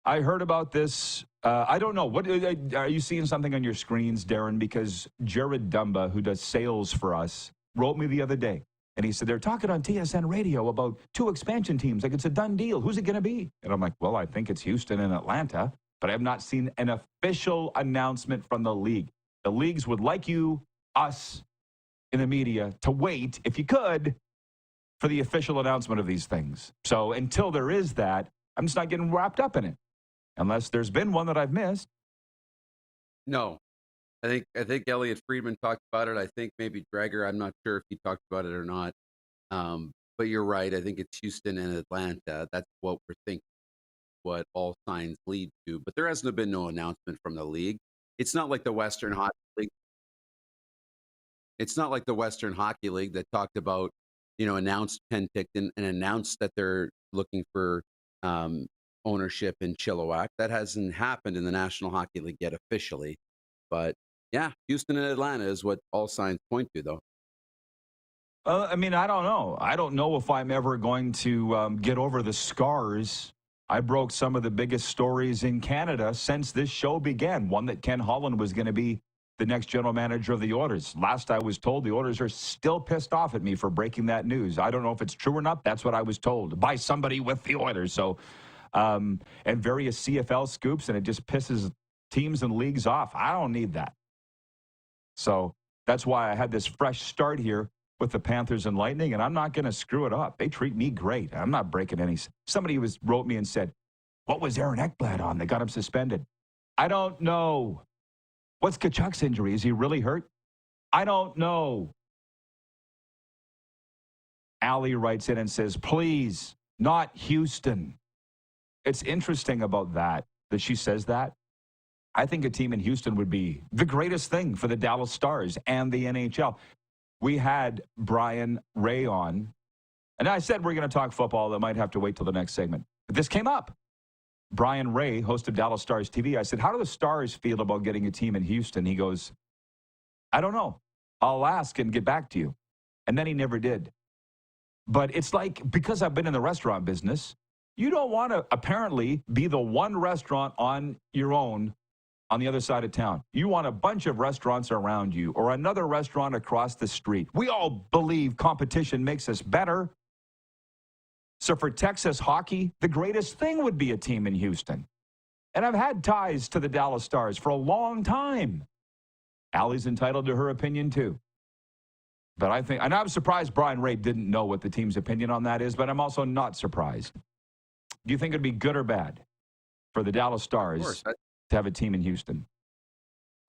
I heard about this. I don't know. What are you seeing something on your screens, Darren? Because Jared Dumba, who does sales for us, wrote me the other day. And he said, they're talking on TSN radio about 2 expansion teams. Like it's a done deal. Who's it going to be? And I'm like, well, I think it's Houston and Atlanta. But I have not seen an official announcement from the league. The leagues would like us in the media, to wait, if you could, for the official announcement of these things. So until there is that, I'm just not getting wrapped up in it. Unless there's been one that I've missed. No. I think Elliot Friedman talked about it. I think maybe Drager, I'm not sure if he talked about it or not. But you're right. I think it's Houston and Atlanta. That's what we're thinking, what all signs lead to. But there hasn't been no announcement from the league. It's not like the Western Hockey League. It's not like the Western Hockey League that talked about, announced Penticton and announced that they're looking for ownership in Chilliwack. That hasn't happened in the National Hockey League yet officially. But yeah, Houston and Atlanta is what all signs point to, though. I mean, I don't know. I don't know if I'm ever going to get over the scars. I broke some of the biggest stories in Canada since this show began. One that Ken Holland was going to be the next general manager of the Oilers. Last I was told, the Oilers are still pissed off at me for breaking that news. I don't know if it's true or not. That's what I was told by somebody with the Oilers. So, and various CFL scoops, and it just pisses teams and leagues off. I don't need that. So that's why I had this fresh start here with the Panthers and Lightning, and I'm not going to screw it up. They treat me great. I'm not breaking any. Somebody wrote me and said, what was Aaron Ekblad on that got him suspended? I don't know. What's Kachuk's injury? Is he really hurt? I don't know. Allie writes in and says, please, not Houston. It's interesting about that she says that. I think a team in Houston would be the greatest thing for the Dallas Stars and the NHL. We had Brian Ray on, and I said we're going to talk football. That might have to wait till the next segment. But this came up. Brian Ray, host of Dallas Stars TV, I said, how do the Stars feel about getting a team in Houston? He goes, I don't know. I'll ask and get back to you. And then he never did. But it's like, because I've been in the restaurant business, you don't want to apparently be the one restaurant on your own on the other side of town. You want a bunch of restaurants around you or another restaurant across the street. We all believe competition makes us better. So for Texas hockey, the greatest thing would be a team in Houston. And I've had ties to the Dallas Stars for a long time. Allie's entitled to her opinion too. But I think, and I'm surprised Brian Ray didn't know what the team's opinion on that is, but I'm also not surprised. Do you think it'd be good or bad for the Dallas Stars to have a team in Houston?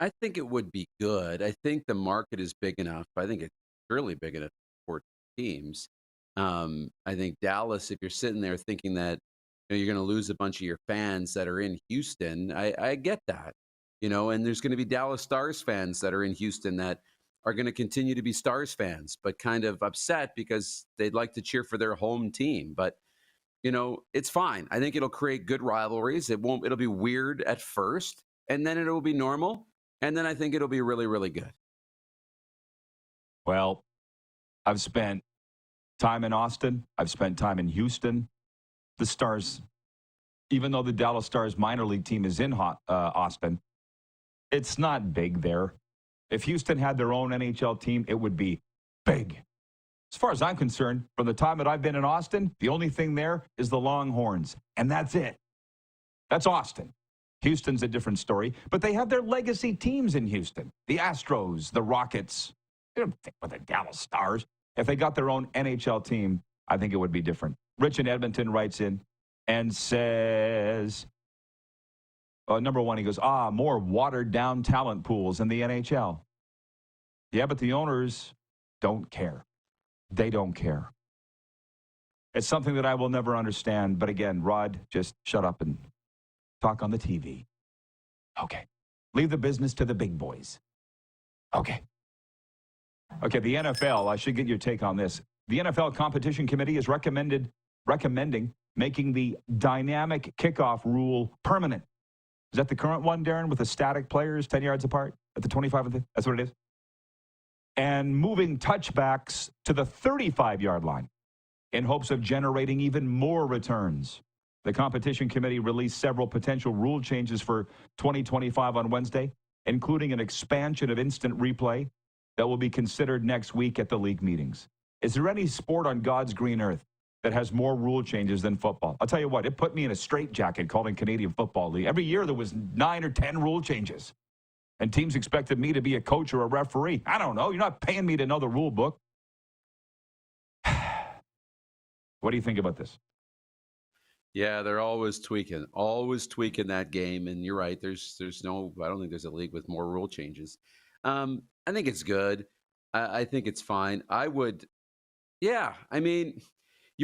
I think it would be good. I think the market is big enough. I think it's surely big enough for teams. I think Dallas, if you're sitting there thinking that you're going to lose a bunch of your fans that are in Houston, I get that, and there's going to be Dallas Stars fans that are in Houston that are going to continue to be Stars fans, but kind of upset because they'd like to cheer for their home team. But, it's fine. I think it'll create good rivalries. It'll be weird at first, and then it'll be normal. And then I think it'll be really, really good. Well, I've spent time in Austin. I've spent time in Houston. The Stars, even though the Dallas Stars minor league team is in Austin, it's not big there. If Houston had their own NHL team, it would be big. As far as I'm concerned, from the time that I've been in Austin, the only thing there is the Longhorns, and that's it. That's Austin. Houston's a different story, but they have their legacy teams in Houston. The Astros, the Rockets. They don't think with the Dallas Stars. If they got their own NHL team, I think it would be different. Rich in Edmonton writes in and says, number one, he goes, more watered-down talent pools in the NHL. Yeah, but the owners don't care. They don't care. It's something that I will never understand. But again, Rod, just shut up and talk on the TV. Okay. Leave the business to the big boys. Okay. Okay, the NFL, I should get your take on this. The NFL Competition Committee is recommending making the dynamic kickoff rule permanent. Is that the current one, Darren, with the static players 10 yards apart at the 25? That's what it is? And moving touchbacks to the 35-yard line in hopes of generating even more returns. The Competition Committee released several potential rule changes for 2025 on Wednesday, including an expansion of instant replay that will be considered next week at the league meetings. Is there any sport on God's green earth that has more rule changes than football? I'll tell you what, it put me in a straitjacket calling Canadian Football League. Every year there was 9 or 10 rule changes. And teams expected me to be a coach or a referee. I don't know. You're not paying me to know the rule book. What do you think about this? Yeah, they're always tweaking that game. And you're right. I don't think there's a league with more rule changes. I think it's good. I think it's fine. You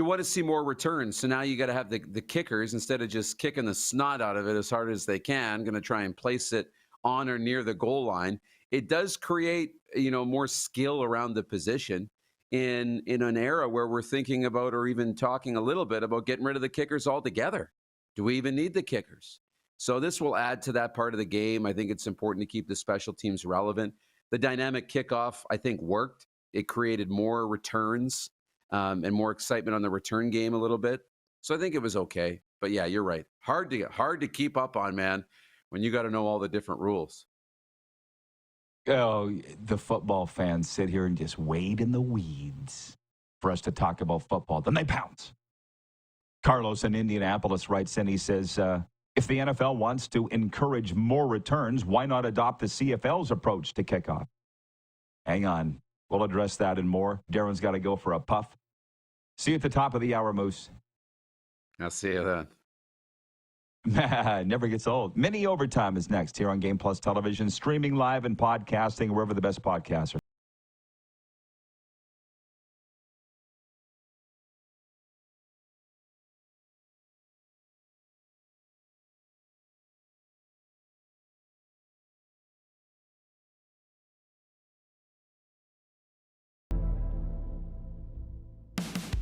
want to see more returns. So now you got to have the kickers, instead of just kicking the snot out of it as hard as they can, going to try and place it on or near the goal line. It does create, more skill around the position in an era where we're thinking about, or even talking a little bit about, getting rid of the kickers altogether. Do we even need the kickers? So this will add to that part of the game. I think it's important to keep the special teams relevant. The dynamic kickoff, I think, worked. It created more returns and more excitement on the return game a little bit. So I think it was okay. But yeah, you're right. Hard to keep up on, man, when you got to know all the different rules. Oh, the football fans sit here and just wade in the weeds for us to talk about football. Then they pounce. Carlos in Indianapolis writes in, he says, if the NFL wants to encourage more returns, why not adopt the CFL's approach to kickoff? Hang on. We'll address that and more. Darren's got to go for a puff. See you at the top of the hour, Moose. I'll see you then. Never gets old. Mini Overtime is next here on Game Plus Television, streaming live and podcasting wherever the best podcasts are.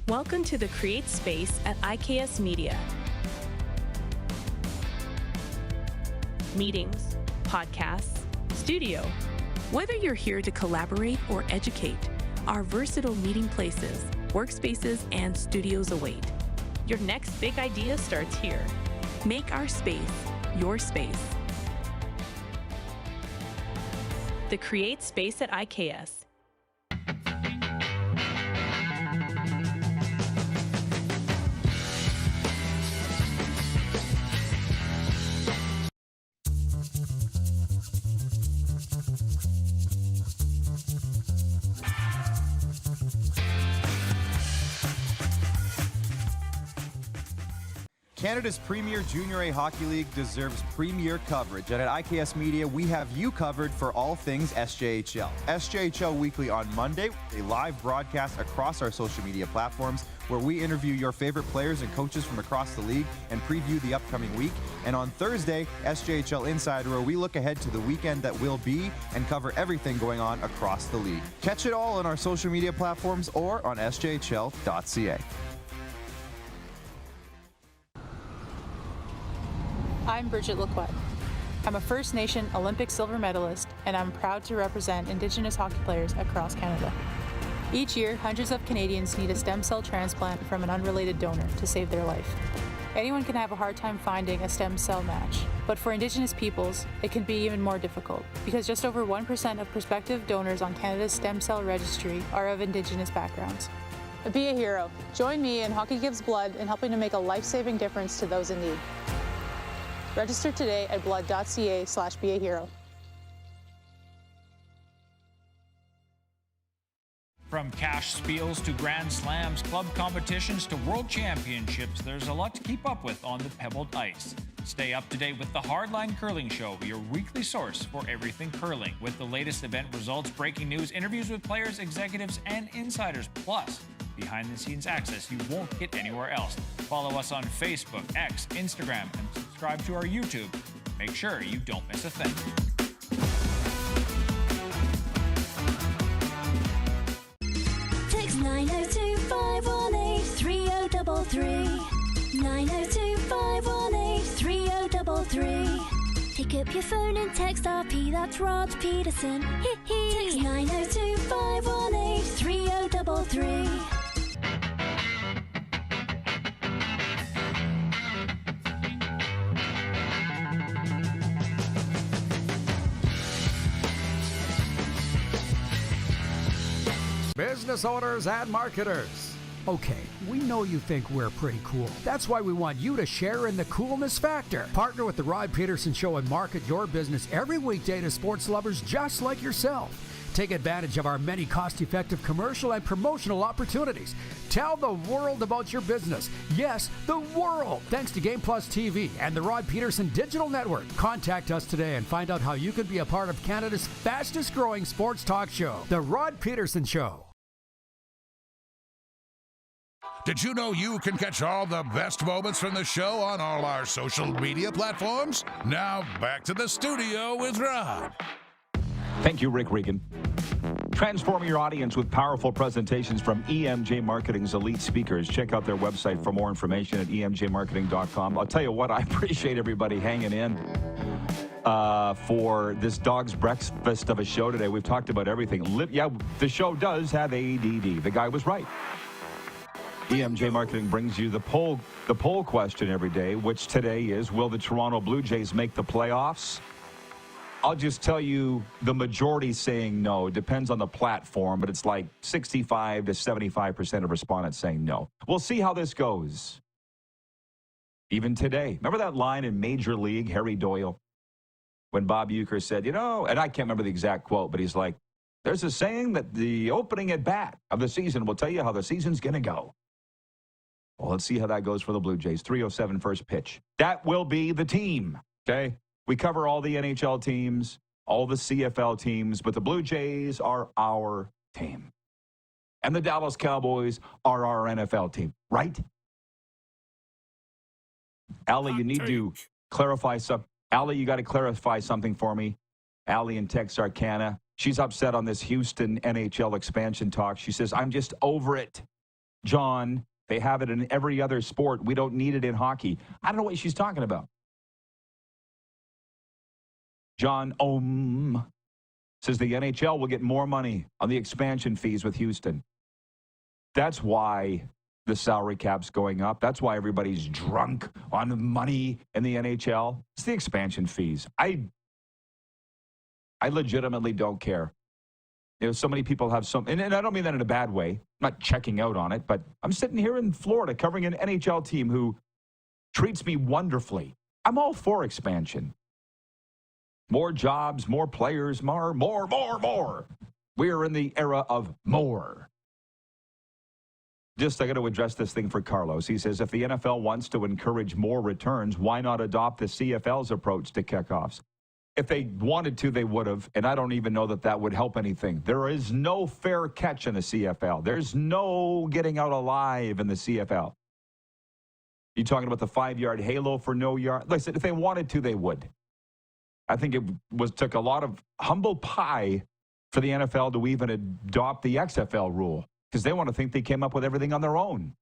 Welcome to the Create Space at IKS Media. Meetings, podcasts, studio. Whether you're here to collaborate or educate, our versatile meeting places, workspaces, and studios await. Your next big idea starts here. Make our space your space. The Create Space at IKS. Canada's premier Junior A Hockey League deserves premier coverage, and at IKS Media, we have you covered for all things SJHL. SJHL Weekly on Monday, a live broadcast across our social media platforms where we interview your favorite players and coaches from across the league and preview the upcoming week. And on Thursday, SJHL Insider, where we look ahead to the weekend that will be and cover everything going on across the league. Catch it all on our social media platforms or on sjhl.ca. I'm Bridget Lacquette. I'm a First Nation Olympic silver medalist, and I'm proud to represent Indigenous hockey players across Canada. Each year, hundreds of Canadians need a stem cell transplant from an unrelated donor to save their life. Anyone can have a hard time finding a stem cell match, but for Indigenous peoples, it can be even more difficult because just over 1% of prospective donors on Canada's stem cell registry are of Indigenous backgrounds. Be a hero. Join me in Hockey Gives Blood in helping to make a life-saving difference to those in need. Register today at blood.ca/beahero. From cash spiels to Grand Slams, club competitions to world championships, there's a lot to keep up with on the pebbled ice. Stay up to date with the Hardline Curling Show, your weekly source for everything curling, with the latest event results, breaking news, interviews with players, executives, and insiders, plus behind-the-scenes access you won't get anywhere else. Follow us on Facebook, X, Instagram, and subscribe to our YouTube. Make sure you don't miss a thing. Text 902-518-3033. 902-518-3033. Pick up your phone and text RP, that's Rod Pedersen. Text 902-518-3033. Business owners and marketers. Okay, we know you think we're pretty cool. That's why we want you to share in the coolness factor. Partner with the Rod Pedersen Show and market your business every weekday to sports lovers just like yourself. Take advantage of our many cost-effective commercial and promotional opportunities. Tell the world about your business. Yes, the world. Thanks to Game Plus TV and the Rod Pedersen Digital Network. Contact us today and find out how you can be a part of Canada's fastest-growing sports talk show, The Rod Pedersen Show. Did you know you can catch all the best moments from the show on all our social media platforms? Now, back to the studio with Rod. Thank you, Rick Regan. Transform your audience with powerful presentations from EMJ Marketing's elite speakers. Check out their website for more information at emjmarketing.com. I'll tell you what, I appreciate everybody hanging in for this dog's breakfast of a show today. We've talked about everything. Yeah, the show does have ADD. The guy was right. EMJ Marketing brings you the poll question every day, which today is, will the Toronto Blue Jays make the playoffs? I'll just tell you, the majority saying no. It depends on the platform, but it's like 65 to 75% of respondents saying no. We'll see how this goes. Even today. Remember that line in Major League, Harry Doyle? When Bob Uecker said, and I can't remember the exact quote, but he's like, there's a saying that the opening at bat of the season will tell you how the season's going to go. Well, let's see how that goes for the Blue Jays. 3:07 first pitch. That will be the team, okay? We cover all the NHL teams, all the CFL teams, but the Blue Jays are our team. And the Dallas Cowboys are our NFL team, right? Allie, you need to clarify something. Allie, you got to clarify something for me. Allie in Texarkana. She's upset on this Houston NHL expansion talk. She says, I'm just over it. John. They have it in every other sport. We don't need it in hockey. I don't know what she's talking about. John says the NHL will get more money on the expansion fees with Houston. That's why the salary cap's going up. That's why everybody's drunk on the money in the NHL. It's the expansion fees. I legitimately don't care. So many people have and I don't mean that in a bad way. I'm not checking out on it, but I'm sitting here in Florida covering an NHL team who treats me wonderfully. I'm all for expansion. More jobs, more players, more. We are in the era of more. I got to address this thing for Carlos. He says, if the NFL wants to encourage more returns, why not adopt the CFL's approach to kickoffs? If they wanted to, they would have, and I don't even know that would help anything. There is no fair catch in the CFL. There's no getting out alive in the CFL. You talking about the 5-yard halo for no yard? Listen, if they wanted to, they would. I think it took a lot of humble pie for the NFL to even adopt the XFL rule, because they want to think they came up with everything on their own.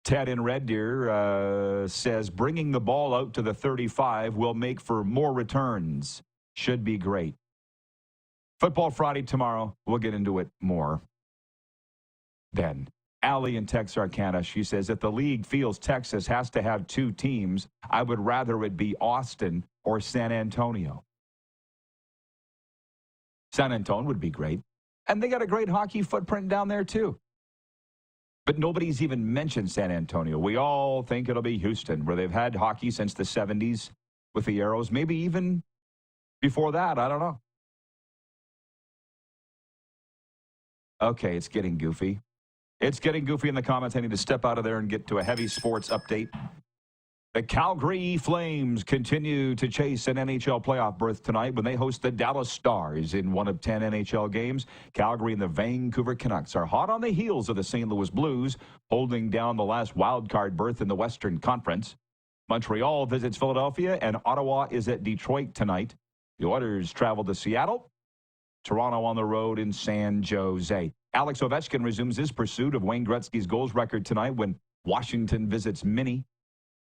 Ted in Red Deer says, bringing the ball out to the 35 will make for more returns. Should be great. Football Friday tomorrow. We'll get into it more then. Allie in Texarkana, she says, if the league feels Texas has to have 2 teams, I would rather it be Austin or San Antonio. San Antonio would be great. And they got a great hockey footprint down there, too. But nobody's even mentioned San Antonio. We all think it'll be Houston, where they've had hockey since the 70s with the Arrows. Maybe even before that. I don't know. Okay, it's getting goofy. It's getting goofy in the comments. I need to step out of there and get to a heavy sports update. The Calgary Flames continue to chase an NHL playoff berth tonight when they host the Dallas Stars in one of 10 NHL games. Calgary and the Vancouver Canucks are hot on the heels of the St. Louis Blues, holding down the last wildcard berth in the Western Conference. Montreal visits Philadelphia, and Ottawa is at Detroit tonight. The Oilers travel to Seattle. Toronto on the road in San Jose. Alex Ovechkin resumes his pursuit of Wayne Gretzky's goals record tonight when Washington visits Minnie.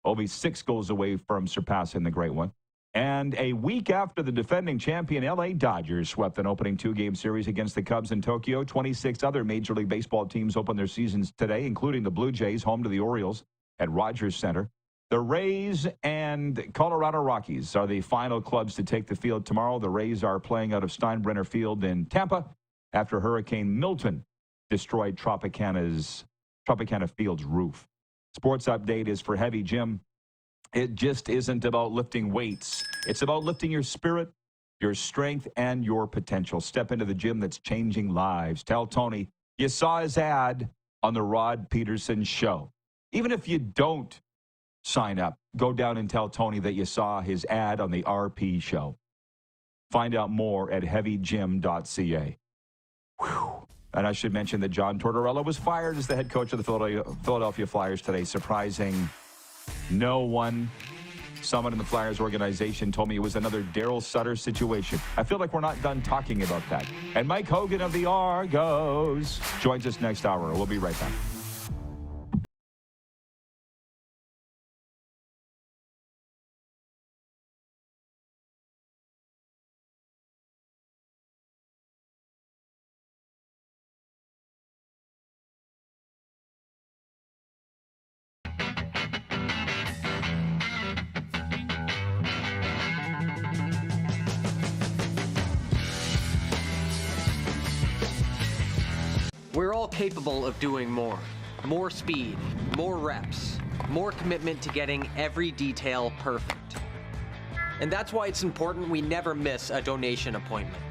Only 6 goals away from surpassing the great one. And a week after the defending champion LA Dodgers swept an opening 2-game series against the Cubs in Tokyo, 26 other Major League Baseball teams open their seasons today, including the Blue Jays, home to the Orioles at Rogers Center. The Rays and Colorado Rockies are the final clubs to take the field tomorrow. The Rays are playing out of Steinbrenner Field in Tampa after Hurricane Milton destroyed Tropicana Field's roof. Sports update is for Heavy Jim. It just isn't about lifting weights. It's about lifting your spirit, your strength, and your potential. Step into the gym that's changing lives. Tell Tony you saw his ad on the Rod Pedersen Show. Even if you don't sign up, go down and tell Tony that you saw his ad on the RP Show. Find out more at heavygym.ca. Whew. And I should mention that John Tortorella was fired as the head coach of the Philadelphia Flyers today, surprising no one. Someone in the Flyers organization told me it was another Daryl Sutter situation. I feel like we're not done talking about that. And Mike Hogan of the Argos joins us next hour. We'll be right back. We're all capable of doing more. More speed, more reps, more commitment to getting every detail perfect. And that's why it's important we never miss a donation appointment.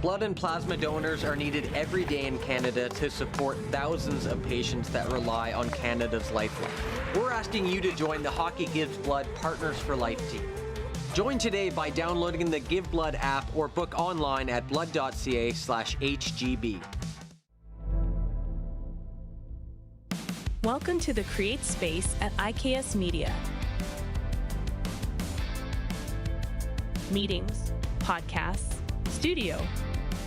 Blood and plasma donors are needed every day in Canada to support thousands of patients that rely on Canada's lifeline. We're asking you to join the Hockey Gives Blood Partners for Life team. Join today by downloading the Give Blood app or book online at blood.ca/HGB. Welcome to the Create Space at IKS Media. Meetings, podcasts, studio.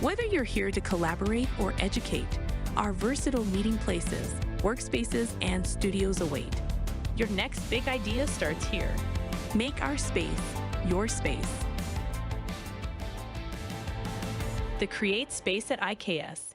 Whether you're here to collaborate or educate, Our versatile meeting places, workspaces, and studios await. Your next big idea starts here. Make our space your space. The Create Space at IKS.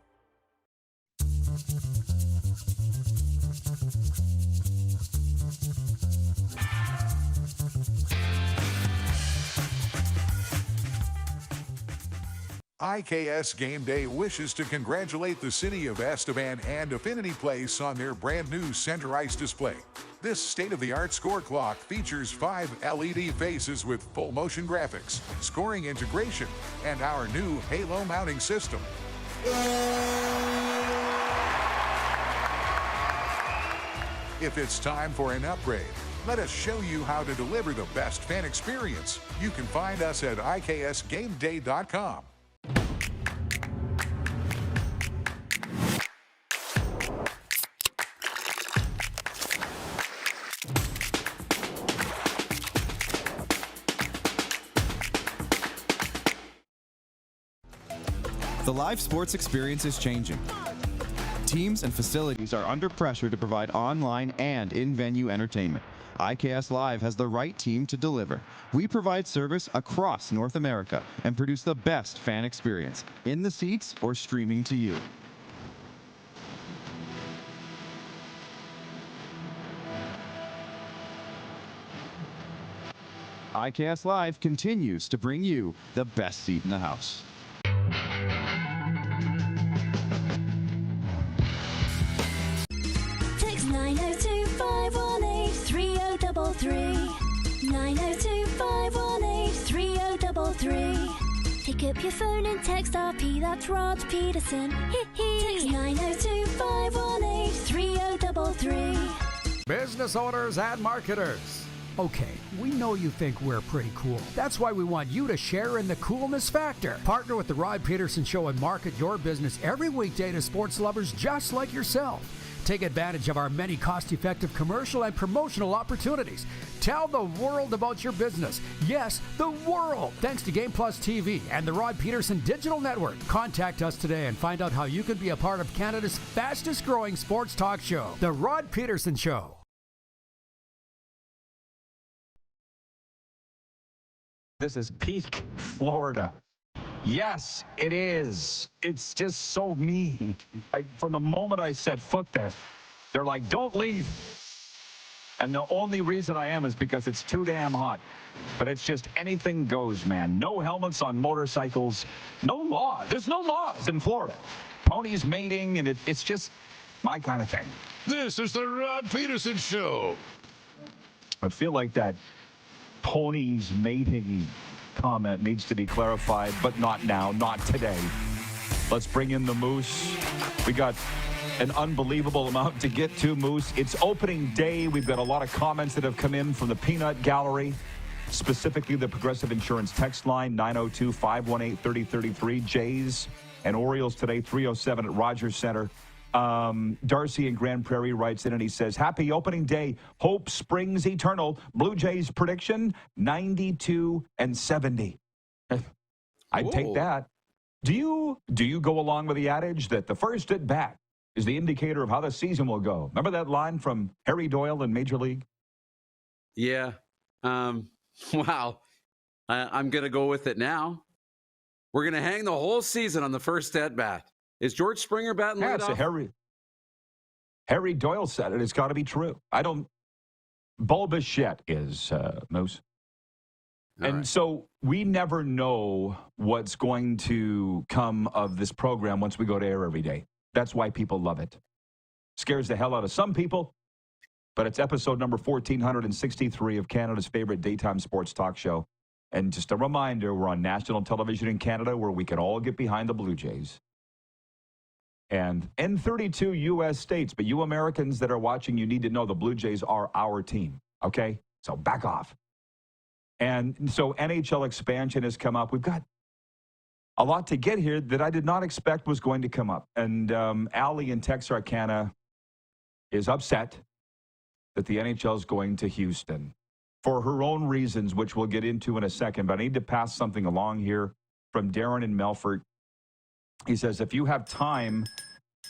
IKS Game Day wishes to congratulate the city of Estevan and Affinity Place on their brand new center ice display. This state-of-the-art score clock features 5 LED faces with full motion graphics, scoring integration, and our new Halo mounting system. If it's time for an upgrade, let us show you how to deliver the best fan experience. You can find us at iksgameday.com. The live sports experience is changing. Teams and facilities are under pressure to provide online and in-venue entertainment. IKS Live has the right team to deliver. We provide service across North America and produce the best fan experience, in the seats or streaming to you. IKS Live continues to bring you the best seat in the house. 902-518-3033. 902-518-3033. Pick up your phone and text RP, that's Rod Pedersen. Text 902-518-3033. Business owners and marketers. Okay, we know you think we're pretty cool. That's why we want you to share in the coolness factor. Partner with The Rod Pedersen Show and market your business every weekday to sports lovers just like yourself. Take advantage of our many cost-effective commercial and promotional opportunities. Tell the world about your business. Yes, the world. Thanks to Game Plus TV and the Rod Pedersen Digital Network. Contact us today and find out how you can be a part of Canada's fastest-growing sports talk show, The Rod Pedersen Show. This is peak Florida. Yes, it is. It's just so mean. From the moment I set foot there, they're like, don't leave. And the only reason I am is because it's too damn hot. But it's just anything goes, man. No helmets on motorcycles. No law. There's no laws in Florida. Ponies mating, and it's just my kind of thing. This is the Rod Pedersen Show. I feel like that ponies mating comment needs to be clarified, but not now, not today. Let's bring in the Moose. We got an unbelievable amount to get to, Moose. It's opening day. We've got a lot of comments that have come in from the Peanut Gallery, specifically the Progressive Insurance text line, 902-518-3033. Jays and Orioles today, 3:07 at Rogers Center. Darcy in Grand Prairie writes in and he says, happy opening day. Hope springs eternal. Blue Jays prediction, 92-70. I'd take that. Do you go along with the adage that the first at bat is the indicator of how the season will go? Remember that line from Harry Doyle in Major League? Yeah. Wow. I'm going to go with it now. We're going to hang the whole season on the first at bat. Is George Springer batting lead off? Harry Doyle said it. It's got to be true. Bulbachette is, Moose. So we never know what's going to come of this program once we go to air every day. That's why people love it. Scares the hell out of some people, but it's episode number 1463 of Canada's favorite daytime sports talk show. And just a reminder, we're on national television in Canada where we can all get behind the Blue Jays. And in 32 U.S. states, but you Americans that are watching, you need to know the Blue Jays are our team, okay? So back off. And so NHL expansion has come up. We've got a lot to get here that I did not expect was going to come up. And Allie in Texarkana is upset that the NHL is going to Houston for her own reasons, which we'll get into in a second. But I need to pass something along here from Darren in Melfort. He says, if you have time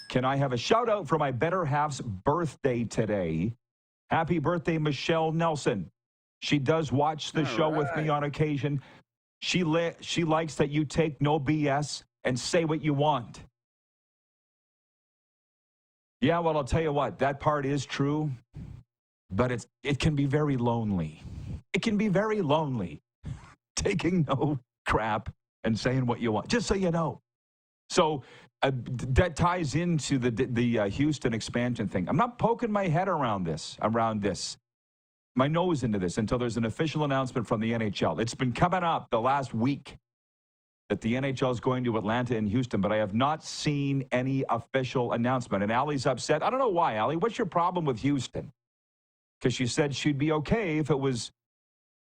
Can I have a shout out for my better half's birthday today? Happy birthday, Michelle Nelson. She does watch the show with me on occasion. She likes that you take no BS and say what you want. Yeah, well, I'll tell you what, that part is true, but it can be very lonely. It can be very lonely taking no crap and saying what you want, just so you know. So that ties into the Houston expansion thing. I'm not poking my head around this, my nose into this until there's an official announcement from the NHL. It's been coming up the last week that the NHL is going to Atlanta and Houston, but I have not seen any official announcement. And Allie's upset. I don't know why, Allie. What's your problem with Houston? Because she said she'd be okay if it was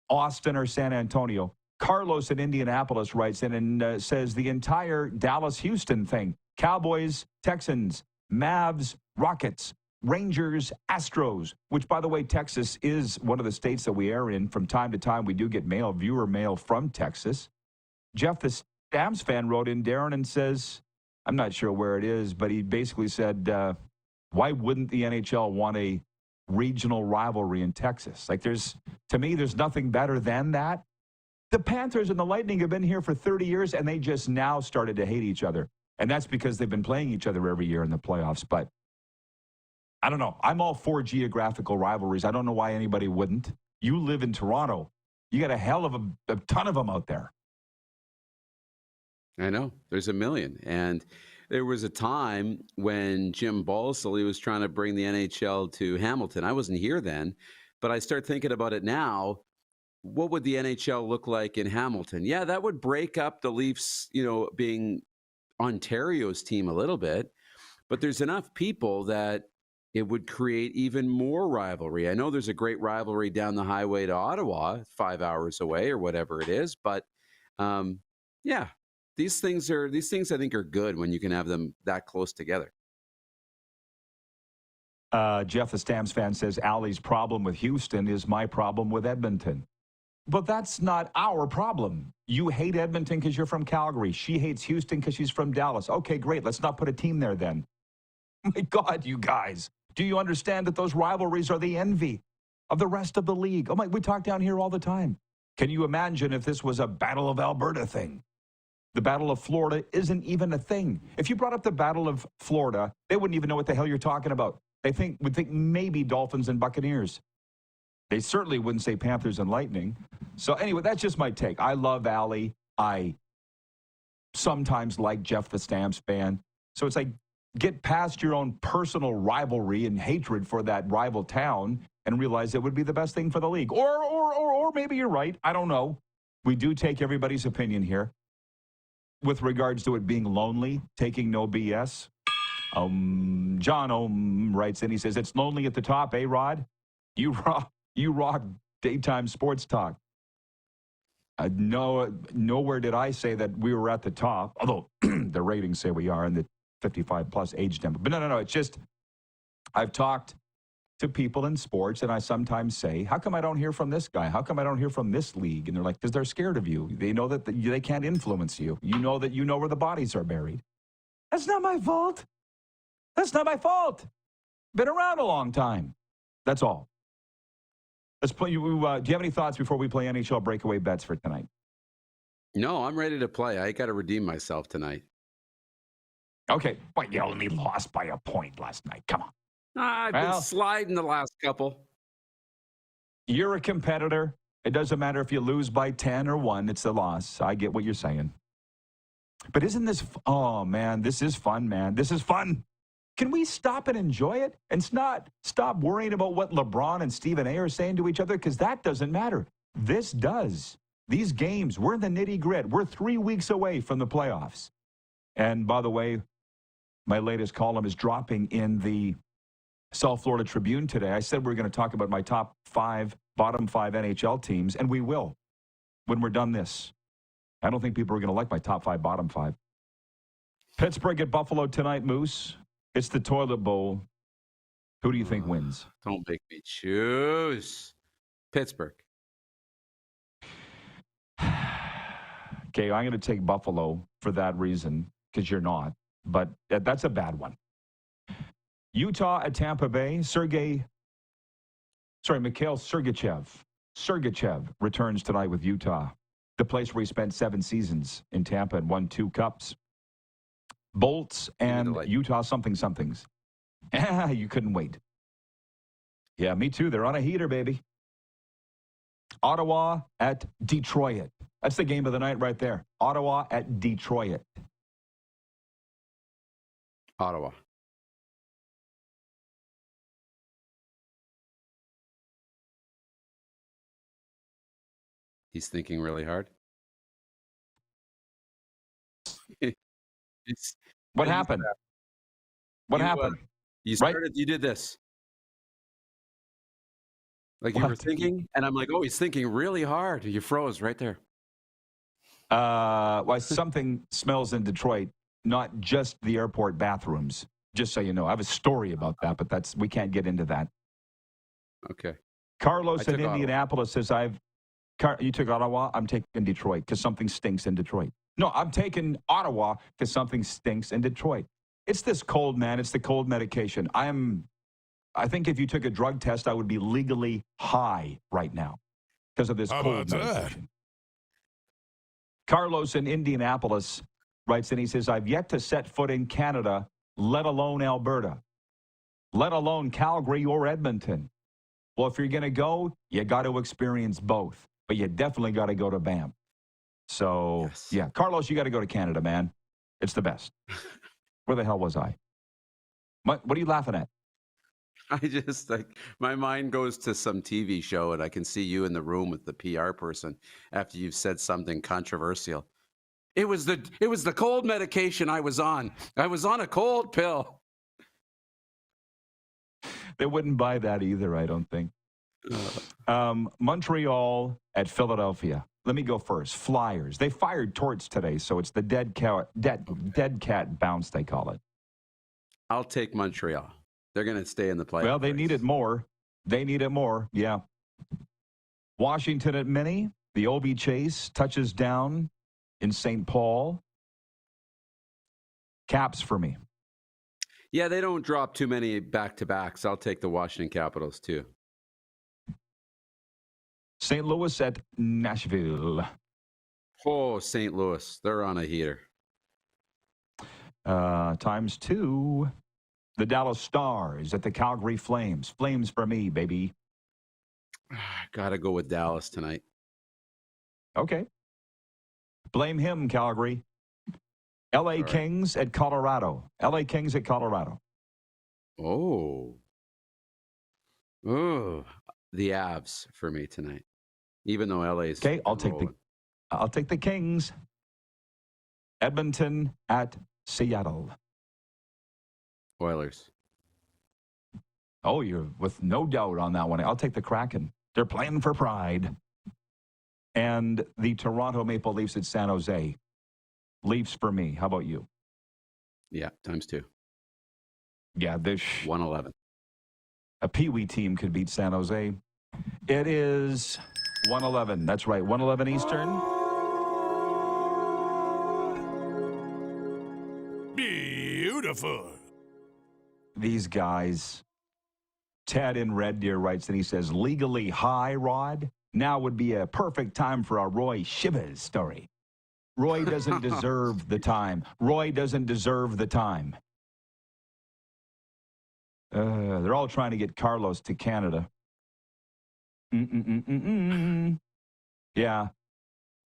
Austin or San Antonio. Carlos in Indianapolis writes in and says the entire Dallas-Houston thing, Cowboys, Texans, Mavs, Rockets, Rangers, Astros, which, by the way, Texas is one of the states that we air in. From time to time, we do get viewer mail from Texas. Jeff, the Stamps fan, wrote in, Darren, and says, I'm not sure where it is, but he basically said, why wouldn't the NHL want a regional rivalry in Texas? Like, to me, there's nothing better than that. The Panthers and the Lightning have been here for 30 years, and they just now started to hate each other. And that's because they've been playing each other every year in the playoffs. But I don't know. I'm all for geographical rivalries. I don't know why anybody wouldn't. You live in Toronto. You got a hell of a ton of them out there. I know. There's a million. And there was a time when Jim Balsillie was trying to bring the NHL to Hamilton. I wasn't here then, but I start thinking about it now. What would the NHL look like in Hamilton? Yeah, that would break up the Leafs, being Ontario's team a little bit, but there's enough people that it would create even more rivalry. I know there's a great rivalry down the highway to Ottawa, 5 hours away or whatever it is, but yeah. These things I think are good when you can have them that close together. Jeff, the Stamps fan, says Allie's problem with Houston is my problem with Edmonton. But that's not our problem. You hate Edmonton because you're from Calgary. She hates Houston because she's from Dallas. Okay, great. Let's not put a team there then. My God, you guys. Do you understand that those rivalries are the envy of the rest of the league? Oh my, we talk down here all the time. Can you imagine if this was a Battle of Alberta thing? The Battle of Florida isn't even a thing. If you brought up the Battle of Florida, they wouldn't even know what the hell you're talking about. They would think maybe Dolphins and Buccaneers. They certainly wouldn't say Panthers and Lightning. So anyway, that's just my take. I love Allie. I sometimes like Jeff the Stamps fan. So it's like, get past your own personal rivalry and hatred for that rival town and realize it would be the best thing for the league. Or maybe you're right. I don't know. We do take everybody's opinion here. With regards to it being lonely, taking no BS. John writes in, he says, it's lonely at the top, Rod? You rock daytime sports talk. Nowhere did I say that we were at the top, although the ratings say we are in the 55-plus age demographic. But no, it's just I've talked to people in sports, and I sometimes say, how come I don't hear from this guy? How come I don't hear from this league? And they're like, because they're scared of you. They know that they can't influence you. You know that you know where the bodies are buried. That's not my fault. That's not my fault. Been around a long time. That's all. Let's play. Do you have any thoughts before we play NHL breakaway bets for tonight? No, I'm ready to play. I got to redeem myself tonight. Okay. But you only lost by a point last night. Come on. I've been sliding the last couple. You're a competitor. It doesn't matter if you lose by 10 or 1. It's a loss. I get what you're saying. But isn't this... Oh, man, this is fun, man. This is fun. Can we stop and enjoy it and stop worrying about what LeBron and Stephen A are saying to each other? Because that doesn't matter. This does. These games, we're in the nitty-gritty. We're 3 weeks away from the playoffs. And by the way, my latest column is dropping in the South Florida Tribune today. I said we were going to talk about my top 5, bottom 5 NHL teams, and we will when we're done this. I don't think people are going to like my top 5, bottom 5. Pittsburgh at Buffalo tonight, Moose. It's the toilet bowl. Who do you think wins? Don't make me choose. Pittsburgh. Okay, I'm going to take Buffalo for that reason, because you're not. But that's a bad one. Utah at Tampa Bay. Mikhail Sergachev returns tonight with Utah, the place where he spent 7 seasons in Tampa and won 2 cups. Bolts and Utah somethings. You couldn't wait. Yeah, me too. They're on a heater, baby. Ottawa at Detroit. That's the game of the night right there. Ottawa at Detroit. Ottawa. He's thinking really hard. What happened? What happened? You started, you did this. Like you were thinking, and I'm like, oh, he's thinking really hard. You froze right there. Well, something smells in Detroit, not just the airport bathrooms, just so you know. I have a story about that, but we can't get into that. Okay. Carlos in Indianapolis says, you took Ottawa, I'm taking Detroit because something stinks in Detroit. No, I'm taking Ottawa because something stinks in Detroit. It's this cold, man. It's the cold medication. I think if you took a drug test, I would be legally high right now because of this cold medication. Carlos in Indianapolis writes in, he says, I've yet to set foot in Canada, let alone Alberta, let alone Calgary or Edmonton. Well, if you're going to go, you got to experience both, but you definitely got to go to Banff. So, yeah, Carlos, you got to go to Canada, man. It's the best. Where the hell was I? What are you laughing at? I just my mind goes to some TV show and I can see you in the room with the PR person after you've said something controversial. It was the cold medication I was on. I was on a cold pill. They wouldn't buy that either, I don't think. Montreal at Philadelphia. Let me go first. Flyers. They fired Torts today, so it's the dead cat bounce, they call it. I'll take Montreal. They're going to stay in the playoffs. Well, they need it more. They need it more, yeah. Washington at Mini. The Obi Chase touches down in St. Paul. Caps for me. Yeah, they don't drop too many back-to-backs. I'll take the Washington Capitals, too. St. Louis at Nashville. Oh, St. Louis. They're on a heater. ×2. The Dallas Stars at the Calgary Flames. Flames for me, baby. Gotta go with Dallas tonight. Okay. Blame him, Calgary. LA Kings at Colorado. LA Kings at Colorado. Oh, the Avs for me tonight. Even though LA's okay, I'll take the Kings. Edmonton at Seattle. Oilers. Oh, you're with no doubt on that one. I'll take the Kraken. They're playing for pride. And the Toronto Maple Leafs at San Jose. Leafs for me. How about you? Yeah, ×2. Yeah, this 111. A Pee-wee team could beat San Jose. It is 111. That's right, 111 Eastern. Beautiful. These guys. Ted in Red Deer writes, and he says, legally high, Rod. Now would be a perfect time for a Roy Shivers story. Roy doesn't deserve the time. Roy doesn't deserve the time. They're all trying to get Carlos to Canada. Yeah.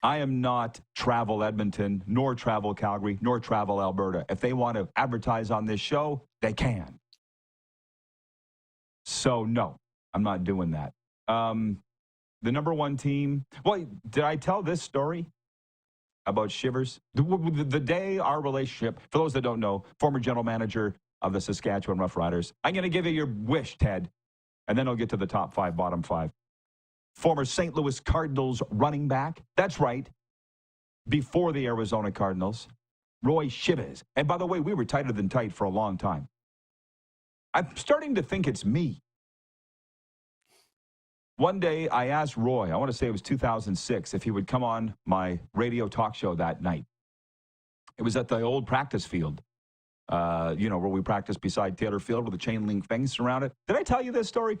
I am not travel Edmonton, nor travel Calgary, nor travel Alberta. If they want to advertise on this show, they can. So, no, I'm not doing that. The number one team. Well, did I tell this story about Shivers? The day our relationship, for those that don't know, former general manager of the Saskatchewan Roughriders. I'm going to give you your wish, Ted, and then I'll get to the top 5, bottom 5. Former St. Louis Cardinals running back. That's right. Before the Arizona Cardinals, Roy Shivers. And by the way, we were tighter than tight for a long time. I'm starting to think it's me. One day I asked Roy, I want to say it was 2006, if he would come on my radio talk show that night. It was at the old practice field. where we practice beside Taylor Field with a chain link fence around it. Did I tell you this story?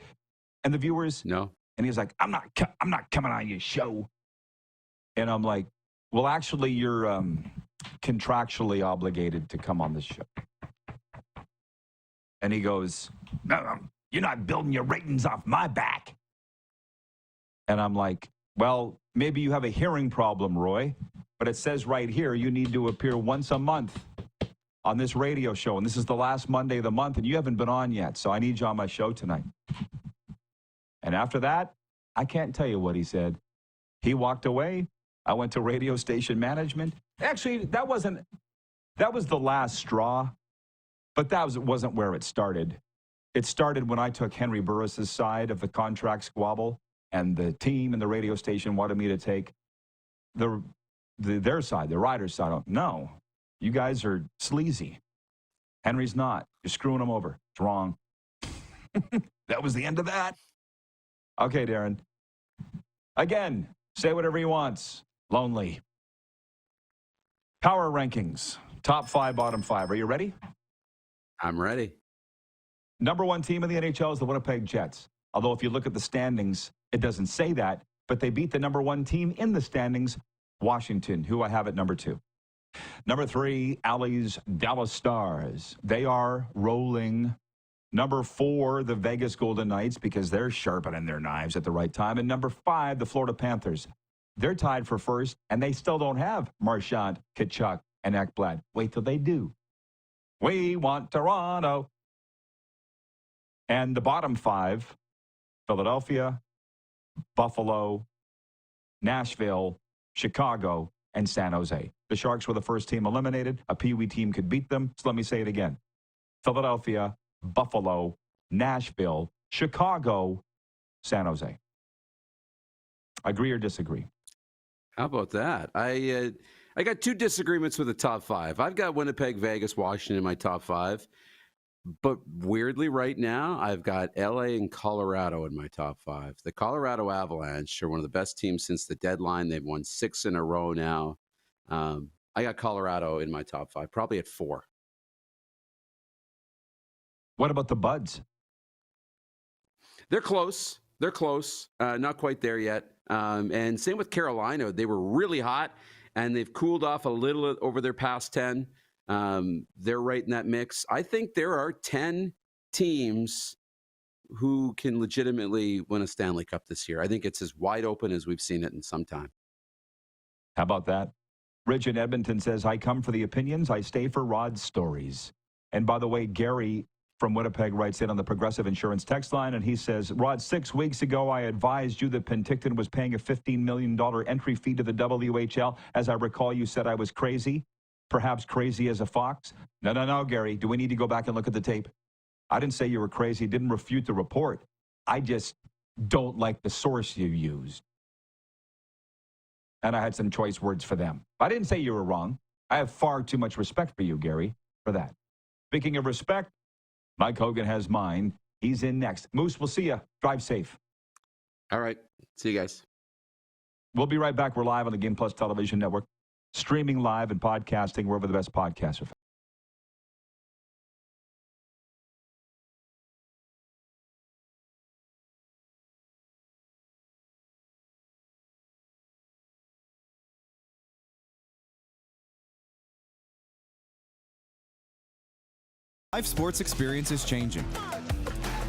And the viewers? No. And he's like, I'm not coming on your show. And I'm like, well, actually, you're contractually obligated to come on this show. And he goes, no, you're not building your ratings off my back. And I'm like, well, maybe you have a hearing problem, Roy, but it says right here you need to appear once a month on this radio show, and this is the last Monday of the month, and you haven't been on yet, so I need you on my show tonight. And after that, I can't tell you what he said. He walked away. I went to radio station management. Actually, that was the last straw, but wasn't where it started. It started when I took Henry Burris's side of the contract squabble, and the team and the radio station wanted me to take their side, the rider's side. No, you guys are sleazy. Henry's not. You're screwing him over. It's wrong. That was the end of that. Okay, Darren. Again, say whatever he wants. Lonely. Power rankings. Top 5, bottom 5. Are you ready? I'm ready. Number 1 team in the NHL is the Winnipeg Jets. Although if you look at the standings, it doesn't say that, but they beat the number 1 team in the standings, Washington, who I have at number 2. Number 3, Allie's Dallas Stars. They are rolling. Number 4, the Vegas Golden Knights, because they're sharpening their knives at the right time. And number 5, the Florida Panthers. They're tied for first, and they still don't have Marchand, Tkachuk, and Ekblad. Wait till they do. We want Toronto. And the bottom 5, Philadelphia, Buffalo, Nashville, Chicago, and San Jose. The Sharks were the first team eliminated. A Pee Wee team could beat them. So let me say it again. Philadelphia, Buffalo, Nashville, Chicago, San Jose. Agree or disagree? How about that? I got 2 disagreements with the top 5. I've got Winnipeg, Vegas, Washington in my top 5. But weirdly, right now, I've got LA and Colorado in my top 5. The Colorado Avalanche are one of the best teams since the deadline. They've won 6 in a row now. I got Colorado in my top 5, probably at 4. What about the Buds? They're close. Not quite there yet. And same with Carolina. They were really hot, and they've cooled off a little over their past 10. They're right in that mix. I think there are 10 teams who can legitimately win a Stanley Cup this year. I think it's as wide open as we've seen it in some time. How about that? Rich in Edmonton says, I come for the opinions. I stay for Rod's stories. And by the way, Gary from Winnipeg writes in on the Progressive Insurance text line, and he says, Rod, 6 weeks ago, I advised you that Penticton was paying a $15 million entry fee to the WHL. As I recall, you said I was crazy. Perhaps crazy as a fox? No, Gary. Do we need to go back and look at the tape? I didn't say you were crazy. Didn't refute the report. I just don't like the source you used. And I had some choice words for them. I didn't say you were wrong. I have far too much respect for you, Gary, for that. Speaking of respect, Mike Hogan has mine. He's in next. Moose, we'll see you. Drive safe. All right. See you guys. We'll be right back. We're live on the Game Plus Television Network. Streaming live and podcasting wherever the best podcasts are found. Live sports experience is changing.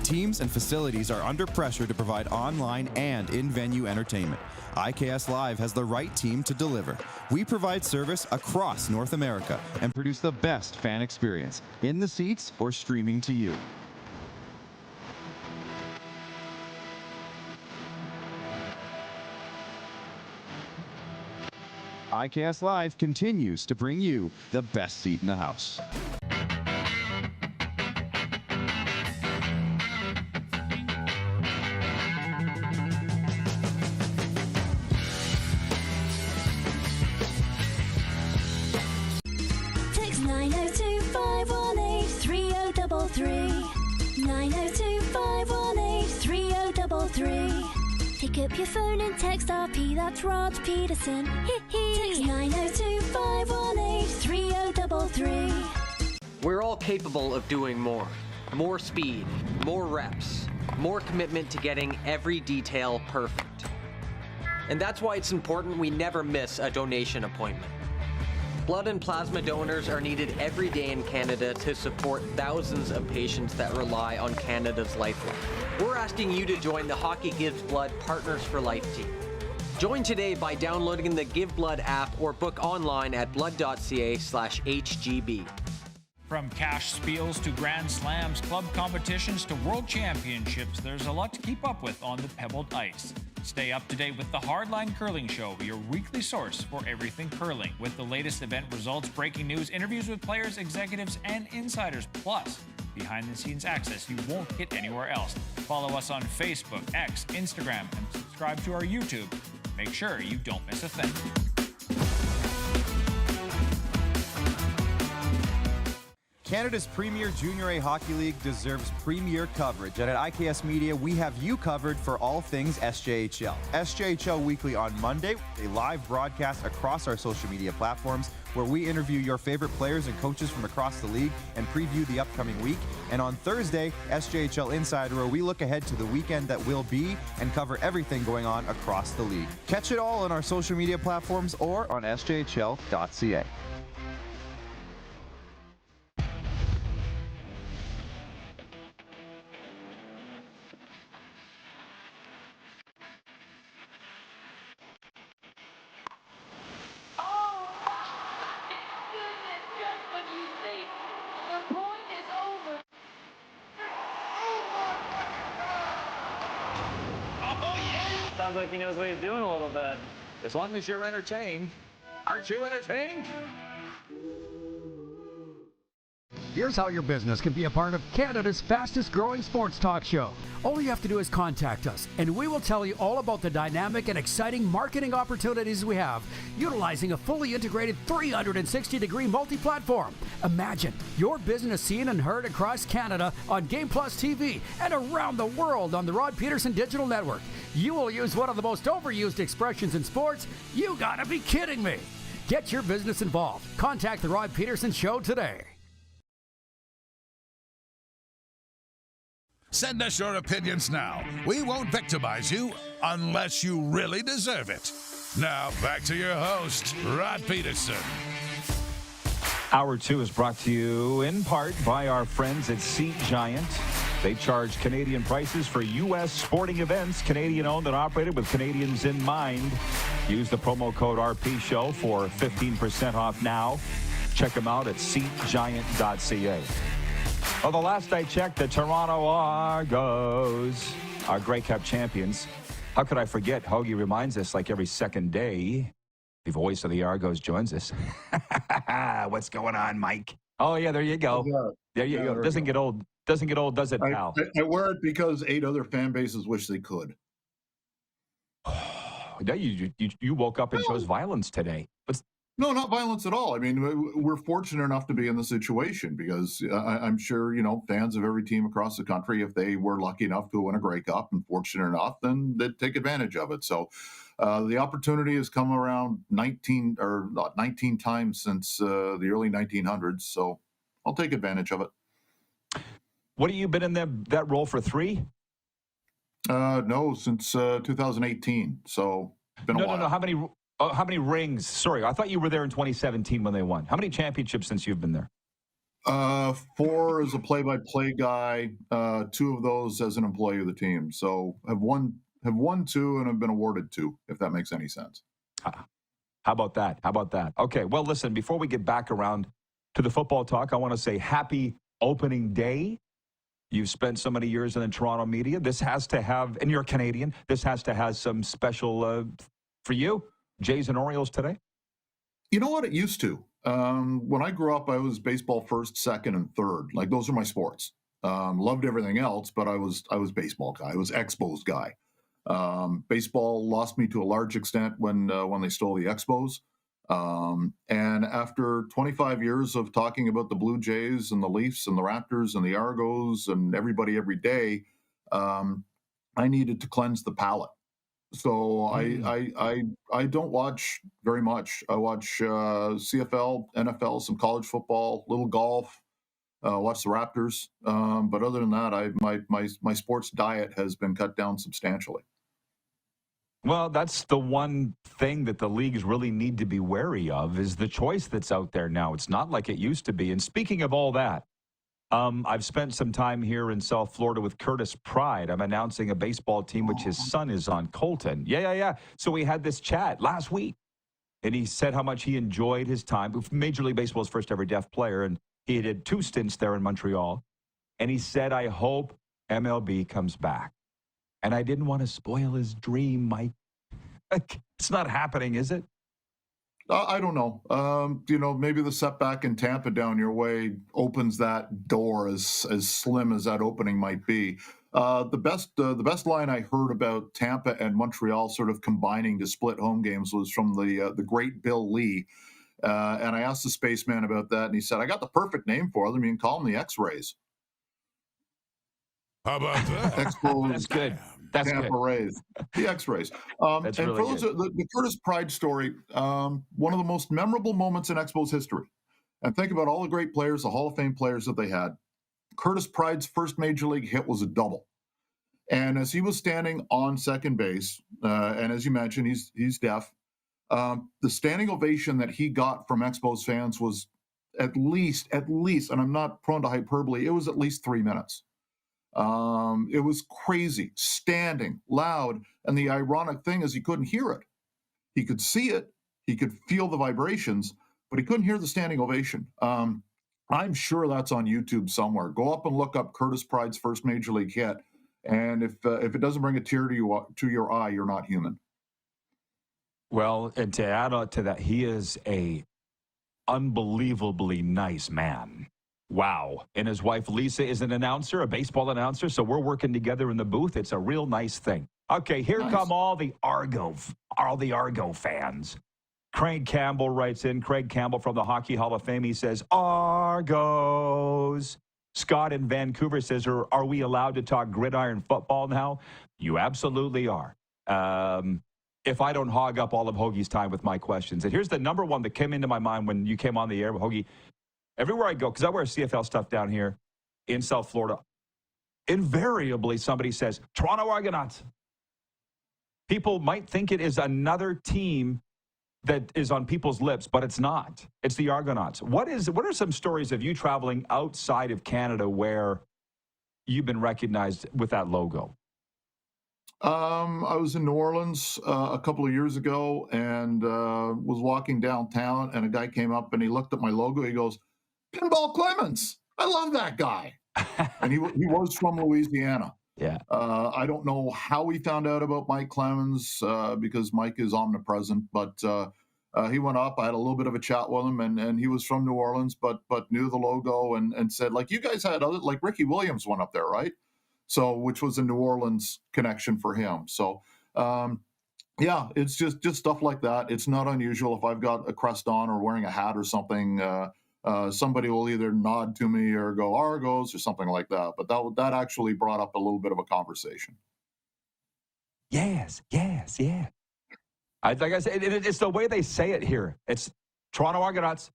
Teams and facilities are under pressure to provide online and in-venue entertainment. IKS Live has the right team to deliver. We provide service across North America and produce the best fan experience in the seats or streaming to you. IKS Live continues to bring you the best seat in the house. Text 902-518-3033. 902-518-3033. Pick up your phone and text RP, that's Rod Pedersen. Text 902-518-3033. We're all capable of doing more. More speed, more reps, more commitment to getting every detail perfect. And that's why it's important we never miss a donation appointment. Blood and plasma donors are needed every day in Canada to support thousands of patients that rely on Canada's lifeline. We're asking you to join the Hockey Gives Blood Partners for Life team. Join today by downloading the Give Blood app or book online at blood.ca/HGB. From cash spiels to Grand Slams, club competitions to world championships, there's a lot to keep up with on the pebbled ice. Stay up to date with the Hardline Curling Show, your weekly source for everything curling, with the latest event results, breaking news, interviews with players, executives, and insiders, plus behind-the-scenes access you won't get anywhere else. Follow us on Facebook, X, Instagram, and subscribe to our YouTube. Make sure you don't miss a thing. Canada's premier Junior A Hockey League deserves premier coverage, and at IKS Media, we have you covered for all things SJHL. SJHL Weekly on Monday, a live broadcast across our social media platforms where we interview your favorite players and coaches from across the league and preview the upcoming week. And on Thursday, SJHL Insider, where we look ahead to the weekend that will be and cover everything going on across the league. Catch it all on our social media platforms or on sjhl.ca. Sounds like he knows what he's doing a little bit. As long as you're entertained. Aren't you entertained? Here's how your business can be a part of Canada's fastest growing sports talk show. All you have to do is contact us, and we will tell you all about the dynamic and exciting marketing opportunities we have, utilizing a fully integrated 360-degree multi-platform. Imagine your business seen and heard across Canada on Game Plus TV and around the world on the Rod Pedersen Digital Network. You will use one of the most overused expressions in sports. You gotta be kidding me. Get your business involved. Contact the Rod Pedersen Show today. Send us your opinions now. We won't victimize you unless you really deserve it. Now, back to your host, Rod Pedersen. Hour 2 is brought to you in part by our friends at Seat Giant. They charge Canadian prices for U.S. sporting events, Canadian-owned and operated with Canadians in mind. Use the promo code RPShow for 15% off now. Check them out at seatgiant.ca. Well, the last I checked, the Toronto Argos are Grey Cup champions. How could I forget? Hoagie reminds us like every second day. The voice of the Argos joins us. What's going on, Mike? Oh, yeah, there you go. There you go. Doesn't get old. Doesn't get old, does it, pal? I wear it because 8 other fan bases wish they could. You woke up and chose violence today. No, not violence at all. I mean, we're fortunate enough to be in the situation because I'm sure, fans of every team across the country, if they were lucky enough to win a Grey Cup and fortunate enough, then they'd take advantage of it. So the opportunity has come around 19 times since the early 1900s. So I'll take advantage of it. What have you been in that role for 3? No, since 2018. So it's been a while. No. How many rings? Sorry, I thought you were there in 2017 when they won. How many championships since you've been there? 4 as a play-by-play guy, 2 of those as an employee of the team. So have won 2 and have been awarded 2, if that makes any sense. How about that? Okay, well, listen, before we get back around to the football talk, I want to say happy opening day. You've spent so many years in the Toronto media. This has to have, and you're Canadian, this has to have some special for you. Jays and Orioles today? You know what? It used to. When I grew up, I was baseball first, second, and third. Like, those are my sports. Loved everything else, but I was baseball guy. I was Expos guy. Baseball lost me to a large extent when they stole the Expos. And after 25 years of talking about the Blue Jays and the Leafs and the Raptors and the Argos and everybody every day, I needed to cleanse the palate. So I don't watch very much. I watch CFL, NFL, some college football, little golf, watch the Raptors. But other than that, my sports diet has been cut down substantially. Well, that's the one thing that the leagues really need to be wary of is the choice that's out there now. It's not like it used to be. And speaking of all that, I've spent some time here in South Florida with Curtis Pride. I'm announcing a baseball team which his son is on, Colton. Yeah. So we had this chat last week, and he said how much he enjoyed his time. Major League Baseball's first ever deaf player, and he did 2 stints there in Montreal. And he said, I hope MLB comes back. And I didn't want to spoil his dream, Mike. It's not happening, is it? I don't know. Maybe the setback in Tampa down your way opens that door, as slim as that opening might be. The best line I heard about Tampa and Montreal sort of combining to split home games was from the great Bill Lee. And I asked the spaceman about that, and he said, I got the perfect name for them. You can call them the X-Rays. How about that? Expos, That's good. That's Tampa good. Rays. The X-Rays. That's and really for those, the Curtis Pride story, one of the most memorable moments in Expos history. And think about all the great players, the Hall of Fame players that they had. Curtis Pride's first major league hit was a double. And as he was standing on second base, and as you mentioned, he's deaf, the standing ovation that he got from Expos fans was at least, and I'm not prone to hyperbole, it was at least 3 minutes. It was crazy, standing, loud, and the ironic thing is he couldn't hear it. He could see it, he could feel the vibrations, but he couldn't hear the standing ovation. I'm sure that's on YouTube somewhere. Go up and look up Curtis Pride's first major league hit, and if it doesn't bring a tear to your eye, you're not human. Well, and to add on to that, he is a unbelievably nice man. Wow. And his wife, Lisa, is an announcer, a baseball announcer, so we're working together in the booth. It's a real nice thing. Okay, here come all the Argo fans. Craig Campbell writes in. Craig Campbell from the Hockey Hall of Fame. He says, Argos. Scott in Vancouver says, are we allowed to talk gridiron football now? You absolutely are. If I don't hog up all of Hoagie's time with my questions. And here's the number one that came into my mind when you came on the air, Hoagie. Everywhere I go, because I wear CFL stuff down here in South Florida, invariably somebody says, Toronto Argonauts. People might think it is another team that is on people's lips, but it's not. It's the Argonauts. What are some stories of you traveling outside of Canada where you've been recognized with that logo? I was in New Orleans a couple of years ago and was walking downtown, and a guy came up and he looked at my logo. He goes, Pinball Clemens. I love that guy. And he was from Louisiana. Yeah. I don't know how he found out about Mike Clemens because Mike is omnipresent, but he went up. I had a little bit of a chat with him, and he was from New Orleans, but knew the logo and said, like, you guys had other, like Ricky Williams went up there, right? So, which was a New Orleans connection for him. So, yeah, it's just stuff like that. It's not unusual if I've got a crest on or wearing a hat or something. Somebody will either nod to me or go Argos or something like that. But that actually brought up a little bit of a conversation. Yes. Like I said, it's the way they say it here. It's Toronto Argonauts.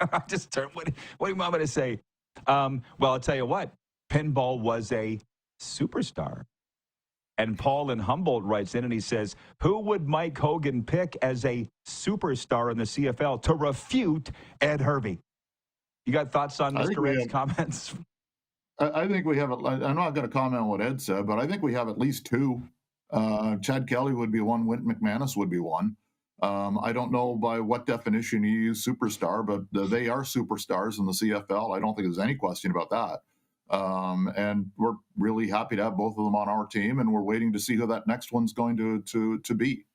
I just turned. What do you want me to say? Well, I'll tell you what. Pinball was a superstar. And Paul in Humboldt writes in and he says, who would Mike Hogan pick as a superstar in the CFL to refute Ed Hervey? You got thoughts on Mr. Ed's comments? I think we have, I'm not going to comment on what Ed said, but I think we have at least two. Chad Kelly would be one. Wint McManus would be one. I don't know by what definition you use superstar, but they are superstars in the CFL. I don't think there's any question about that. And we're really happy to have both of them on our team, and we're waiting to see who that next one's going to be.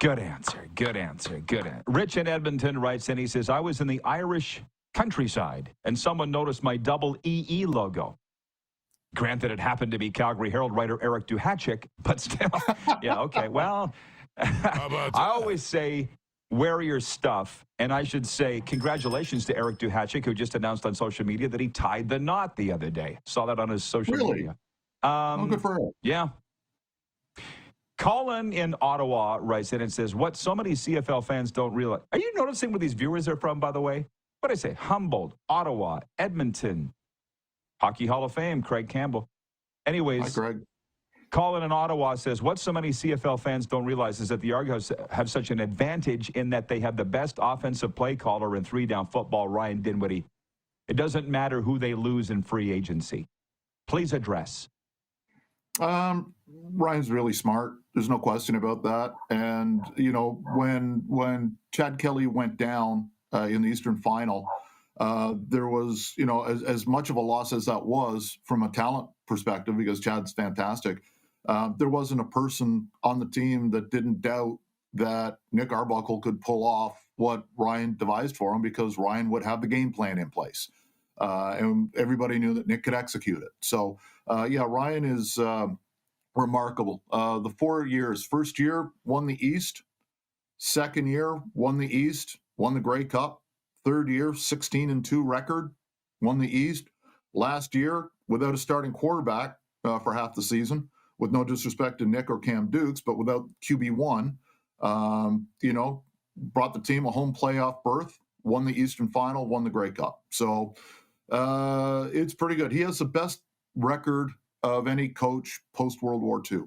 Good answer. Rich in Edmonton writes in, he says, I was in the Irish countryside, and someone noticed my double EE logo. Granted, it happened to be Calgary Herald writer Eric Duhatschek, but still. Yeah, okay. Well, I always say, wear your stuff. And I should say congratulations to Eric Duhatschek, who just announced on social media that he tied the knot the other day. Saw that on his social media. Good for him. Yeah. Colin in Ottawa writes in and says, what so many CFL fans don't realize. Are you noticing where these viewers are from, by the way? what did I say? Humboldt, Ottawa, Edmonton, Hockey Hall of Fame, Craig Campbell. Anyways, Hi, Craig. Colin in Ottawa says, what so many CFL fans don't realize is that the Argonauts have such an advantage in that they have the best offensive play caller in three-down football, Ryan Dinwiddie. It doesn't matter who they lose in free agency. Please address. Ryan's really smart. There's no question about that. And, you know, when Chad Kelly went down in the Eastern Final, there was, you know, as much of a loss as that was from a talent perspective, because Chad's fantastic, there wasn't a person on the team that didn't doubt that Nick Arbuckle could pull off what Ryan devised for him, because Ryan would have the game plan in place. And everybody knew that Nick could execute it. So, yeah, Ryan is remarkable. The 4 years, first year, won the East. Second year, won the East, won the Grey Cup. Third year, 16-2 record, won the East. Last year, without a starting quarterback for half the season, with no disrespect to Nick or Cam Dukes, but without QB1, you know, brought the team a home playoff berth, won the Eastern Final, won the Grey Cup. So it's pretty good. He has the best record of any coach post-World War II.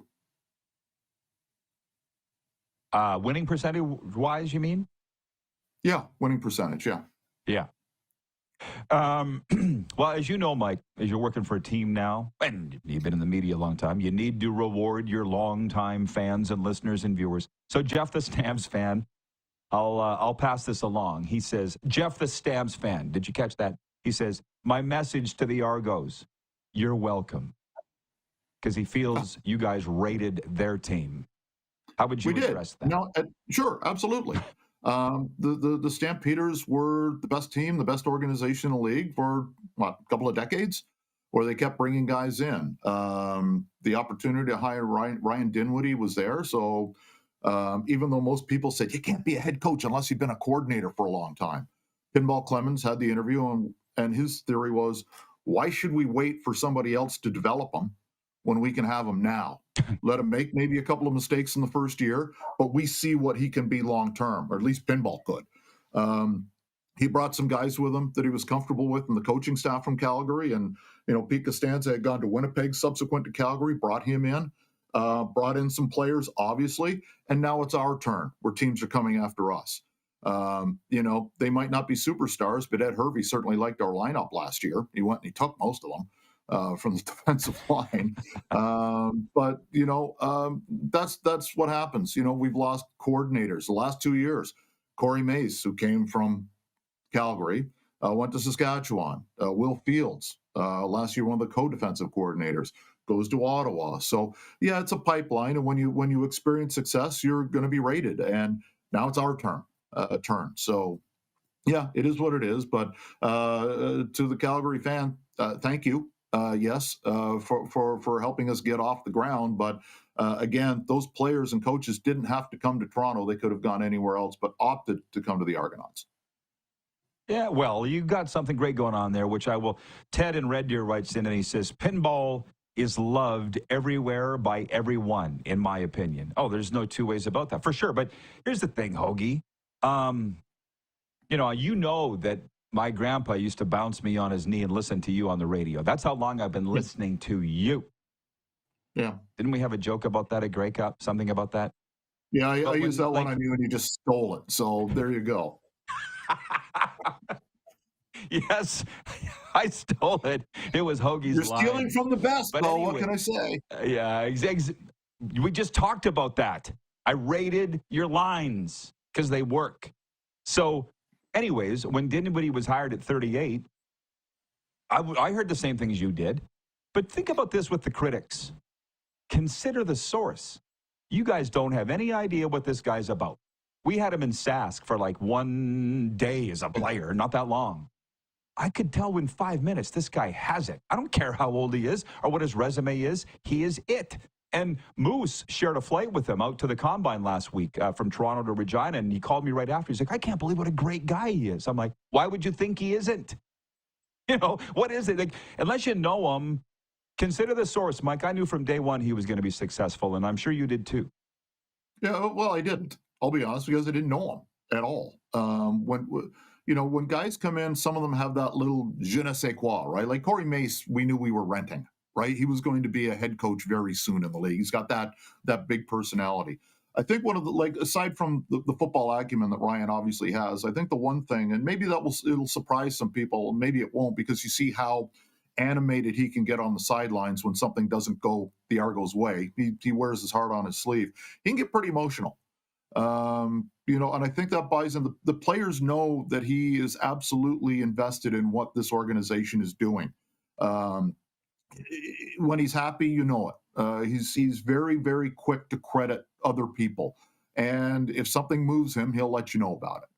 Winning percentage-wise, you mean? Yeah, winning percentage, yeah. Yeah. Well, as you know, Mike, as you're working for a team now, and you've been in the media a long time, you need to reward your longtime fans and listeners and viewers. So Jeff the Stamps fan, I'll pass this along. He says, Jeff the Stamps fan, did you catch that? He says, my message to the Argos, you're welcome. Because he feels you guys rated their team. How would you address that? No, sure, absolutely. The Stampeders were the best team, the best organization in the league for a couple of decades, where they kept bringing guys in. The opportunity to hire Ryan Dinwiddie was there. So even though most people said you can't be a head coach unless you've been a coordinator for a long time, Pinball Clemens had the interview, and his theory was, why should we wait for somebody else to develop them when we can have him now? Let him make maybe a couple of mistakes in the first year, but we see what he can be long term, or at least Pinball could. He brought some guys with him that he was comfortable with in the coaching staff from Calgary. And, you know, Pete Costanza had gone to Winnipeg subsequent to Calgary, brought him in, brought in some players, obviously. And now it's our turn where teams are coming after us. You know, they might not be superstars, but Ed Hervey certainly liked our lineup last year. He went and he took most of them. From the defensive line. But, you know, that's what happens. You know, we've lost coordinators the last 2 years. Corey Mace, who came from Calgary, went to Saskatchewan. Will Fields, last year, one of the co-defensive coordinators, goes to Ottawa. So, yeah, it's a pipeline. And when you experience success, you're going to be rated. And now it's our turn. So, yeah, it is what it is. But to the Calgary fan, thank you. Yes, for helping us get off the ground. But again, those players and coaches didn't have to come to Toronto. They could have gone anywhere else, but opted to come to the Argonauts. Yeah, well, you got something great going on there, which I will. Ted in Red Deer writes in and he says, pinball is loved everywhere by everyone, in my opinion. Oh, there's no two ways about that, for sure. But here's the thing, Hoagie. You know that my grandpa used to bounce me on his knee and listen to you on the radio. That's how long I've been listening to you. Yeah. Didn't we have a joke about that at Grey Cup? Something about that? Yeah, I used that one on you and you just stole it. So there you go. Yes, I stole it. It was Hoagie's You're line. stealing from the best, But though. anyway, What can I say? Yeah, we just talked about that. I rated your lines because they work. So, anyways, when Dinwiddie was hired at 38, I heard the same thing as you did. But think about this with the critics. Consider the source. You guys don't have any idea what this guy's about. We had him in Sask for like 1 day as a player, not that long. I could tell in 5 minutes this guy has it. I don't care how old he is or what his resume is. He is it. And Moose shared a flight with him out to the Combine last week from Toronto to Regina, and he called me right after. He's like, I can't believe what a great guy he is. I'm like, why would you think he isn't? You know, what is it? Like, unless you know him, consider the source. Mike, I knew from day one he was going to be successful, and I'm sure you did too. Yeah, well, I didn't. I'll be honest, because I didn't know him at all. when guys come in, some of them have that little je ne sais quoi, right? Like Corey Mace, we knew we were renting, right? He was going to be a head coach very soon in the league. He's got that big personality. I think one of the, aside from the football acumen that Ryan obviously has, I think the one thing, and maybe it'll surprise some people, maybe it won't, because you see how animated he can get on the sidelines when something doesn't go the Argos' way. He wears his heart on his sleeve. He can get pretty emotional. And I think that buys in. The players know that he is absolutely invested in what this organization is doing. When he's happy, you know it. He's very, very quick to credit other people. And if something moves him, he'll let you know about it.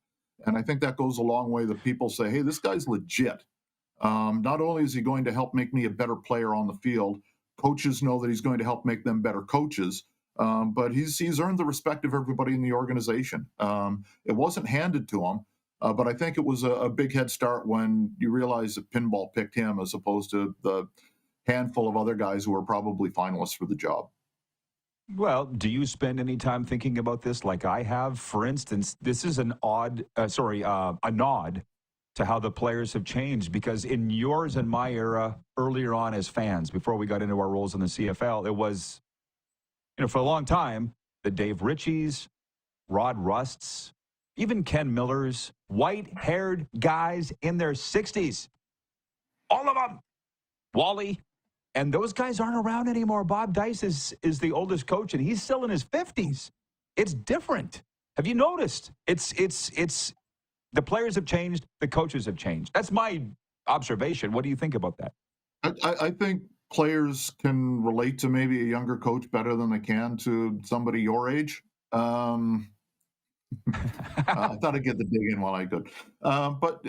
And I think that goes a long way that people say, hey, this guy's legit. Not only is he going to help make me a better player on the field, coaches know that he's going to help make them better coaches. But he's earned the respect of everybody in the organization. It wasn't handed to him, but I think it was a big head start when you realize that Pinball picked him as opposed to the handful of other guys who were probably finalists for the job. Well, do you spend any time thinking about this like I have? For instance, this is a nod to how the players have changed, because in yours and my era, earlier on as fans, before we got into our roles in the CFL, it was, for a long time, the Dave Ritchies, Rod Rusts, even Ken Millers, white-haired guys in their 60s. All of them. Wally. And those guys aren't around anymore. Bob Dice is the oldest coach, and he's still in his 50s. It's different. Have you noticed? It's the players have changed, the coaches have changed. That's my observation. What do you think about that? I think players can relate to maybe a younger coach better than they can to somebody your age. I thought I'd get the dig in while I could. But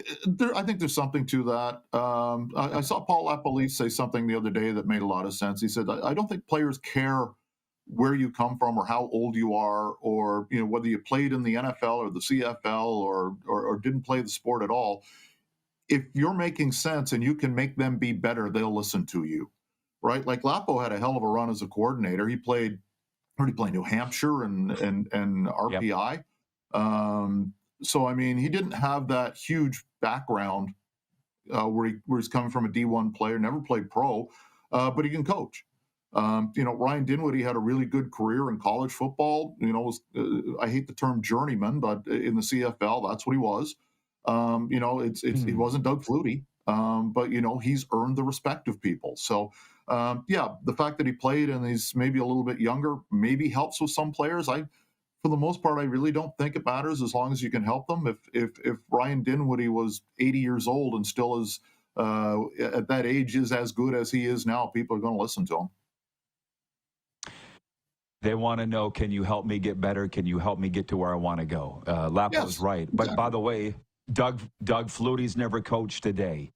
I think there's something to that. I saw Paul LaPolice say something the other day that made a lot of sense. He said, I don't think players care where you come from or how old you are, or whether you played in the NFL or the CFL or didn't play the sport at all. If you're making sense and you can make them be better, they'll listen to you, right? Like Lapo had a hell of a run as a coordinator. He played New Hampshire and RPI. Yep. So, I mean, he didn't have that huge background where he's coming from a D1 player, never played pro, but he can coach. Ryan Dinwiddie had a really good career in college football. I hate the term journeyman, but in the CFL, that's what he was. He wasn't Doug Flutie, but he's earned the respect of people. So, the fact that he played and he's maybe a little bit younger maybe helps with some players. For the most part, I really don't think it matters as long as you can help them. If Ryan Dinwiddie was 80 years old and still is at that age is as good as he is now, people are going to listen to him. They want to know, can you help me get better? Can you help me get to where I want to go? Lapo's right. But exactly. By the way, Doug Flutie's never coached today.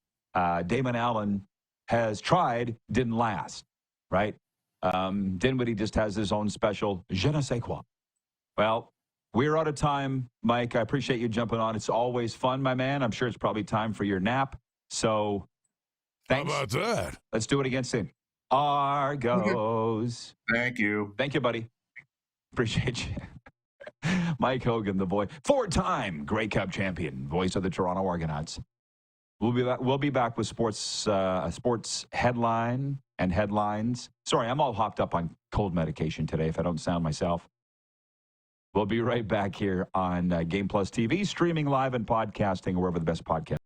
Damon Allen has tried, didn't last, right? Dinwiddie just has his own special je ne sais quoi. Well, we're out of time, Mike. I appreciate you jumping on. It's always fun, my man. I'm sure it's probably time for your nap. So, thanks. How about that? Let's do it again soon. Argos. Thank you. Thank you, buddy. Appreciate you. Mike Hogan, the boy, four-time Grey Cup champion, voice of the Toronto Argonauts. We'll be back with sports headline and headlines. Sorry, I'm all hopped up on cold medication today if I don't sound myself. We'll be right back here on Game Plus TV, streaming live and podcasting wherever the best podcast.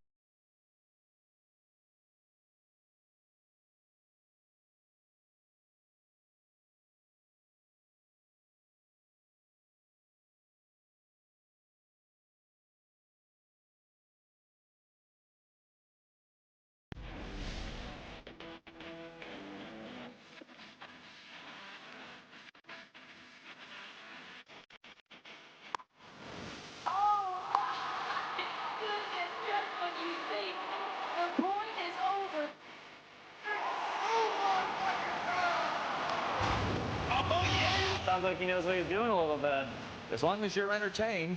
Sounds like he knows what he's doing a little bit. As long as you're entertained.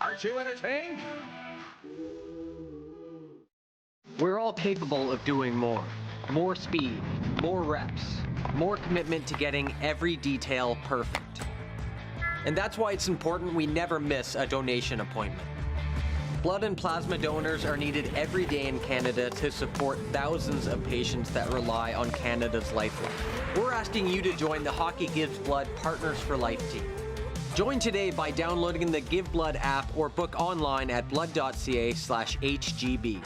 Aren't you entertained? We're all capable of doing more. More speed, more reps, more commitment to getting every detail perfect. And that's why it's important we never miss a donation appointment. Blood and plasma donors are needed every day in Canada to support thousands of patients that rely on Canada's lifeline. We're asking you to join the Hockey Gives Blood Partners for Life team. Join today by downloading the Give Blood app or book online at blood.ca/HGB.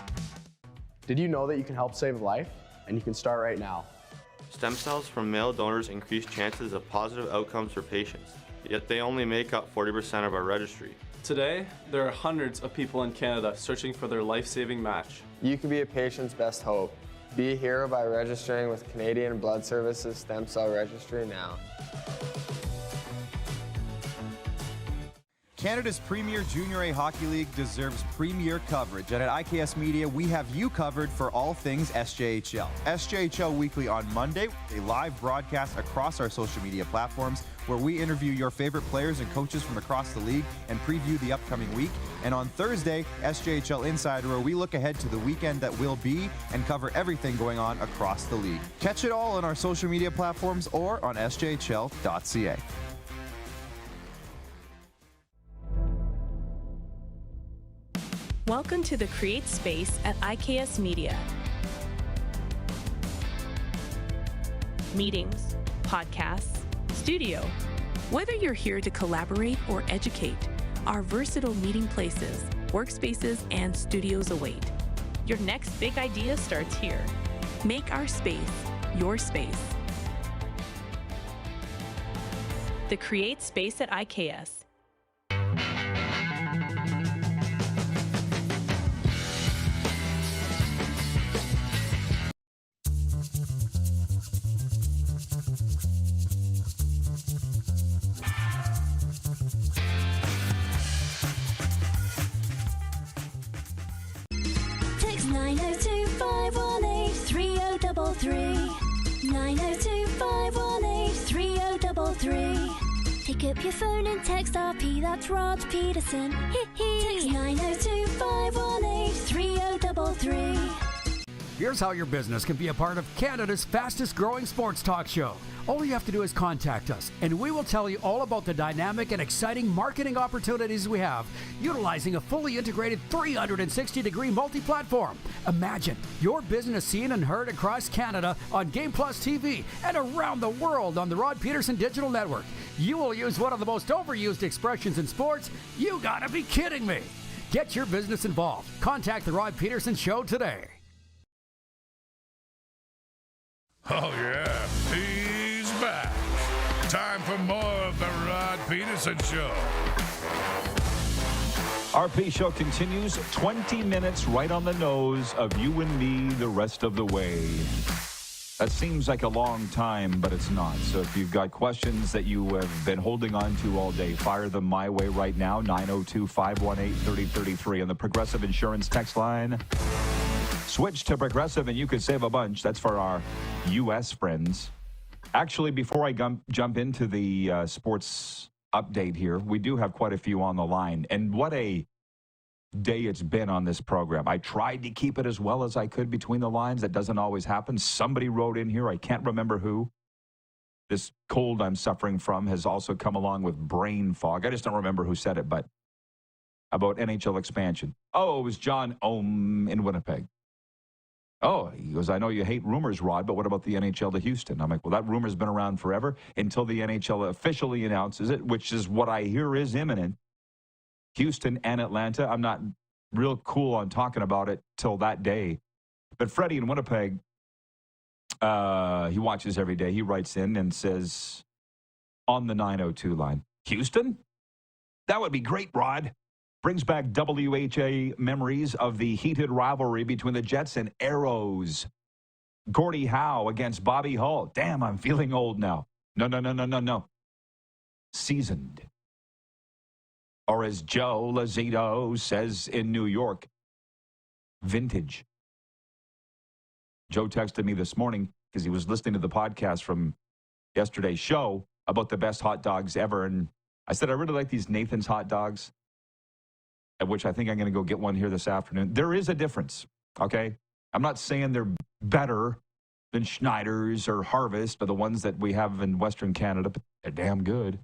Did you know that you can help save a life? And you can start right now. Stem cells from male donors increase chances of positive outcomes for patients, yet they only make up 40% of our registry. Today, there are hundreds of people in Canada searching for their life-saving match. You can be a patient's best hope. Be a hero by registering with Canadian Blood Services Stem Cell Registry now. Canada's premier Junior A Hockey League deserves premier coverage, and at IKS Media, we have you covered for all things SJHL. SJHL Weekly on Monday, a live broadcast across our social media platforms where we interview your favorite players and coaches from across the league and preview the upcoming week. And on Thursday, SJHL Insider, where we look ahead to the weekend that will be and cover everything going on across the league. Catch it all on our social media platforms or on sjhl.ca. Welcome to the Create Space at IKS Media. Meetings, podcasts, studio. Whether you're here to collaborate or educate, our versatile meeting places, workspaces, and studios await. Your next big idea starts here. Make our space your space. The Create Space at IKS. Text 902-518-3033. 902-518-3033. Pick up your phone and text RP, that's Rod Pedersen. Text 902-518-3033. Here's how your business can be a part of Canada's fastest growing sports talk show. All you have to do is contact us, and we will tell you all about the dynamic and exciting marketing opportunities we have, utilizing a fully integrated 360-degree multi-platform. Imagine your business seen and heard across Canada on Game Plus TV and around the world on the Rod Pedersen Digital Network. You will use one of the most overused expressions in sports. You gotta be kidding me. Get your business involved. Contact the Rod Pedersen Show today. Oh, yeah, he's back. Time for more of the Rod Pedersen Show. RP Show continues 20 minutes right on the nose of you and me the rest of the way. That seems like a long time, but it's not. So if you've got questions that you have been holding on to all day, fire them my way right now, 902-518-3033 on the Progressive Insurance text line. Switch to Progressive and you could save a bunch. That's for our U.S. friends. Actually, before I jump into the sports update here, we do have quite a few on the line. And what a day it's been on this program. I tried to keep it as well as I could between the lines. That doesn't always happen. Somebody wrote in here, I can't remember who. This cold I'm suffering from has also come along with brain fog. I just don't remember who said it, but about NHL expansion. Oh, it was John Ohm in Winnipeg. Oh, he goes, I know you hate rumors, Rod, but what about the NHL to Houston? I'm like, well, that rumor's been around forever until the NHL officially announces it, which is what I hear is imminent. Houston and Atlanta. I'm not real cool on talking about it till that day. But Freddie in Winnipeg, he watches every day. He writes in and says, on the 902 line, Houston? That would be great, Rod. Brings back WHA memories of the heated rivalry between the Jets and Arrows. Gordie Howe against Bobby Hull. Damn, I'm feeling old now. No. Seasoned. Or as Joe Lazito says in New York, vintage. Joe texted me this morning because he was listening to the podcast from yesterday's show about the best hot dogs ever. And I said, I really like these Nathan's hot dogs, at which I think I'm going to go get one here this afternoon. There is a difference, okay? I'm not saying they're better than Schneider's or Harvest or the ones that we have in Western Canada, but they're damn good.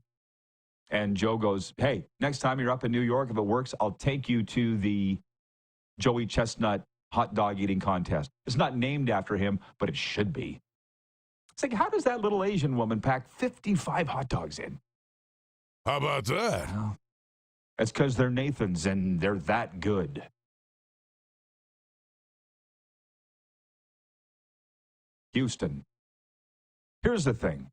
And Joe goes, hey, next time you're up in New York, if it works, I'll take you to the Joey Chestnut hot dog eating contest. It's not named after him, but it should be. It's like, how does that little Asian woman pack 55 hot dogs in? How about that? Well, it's because they're Nathan's and they're that good. Houston. Here's the thing.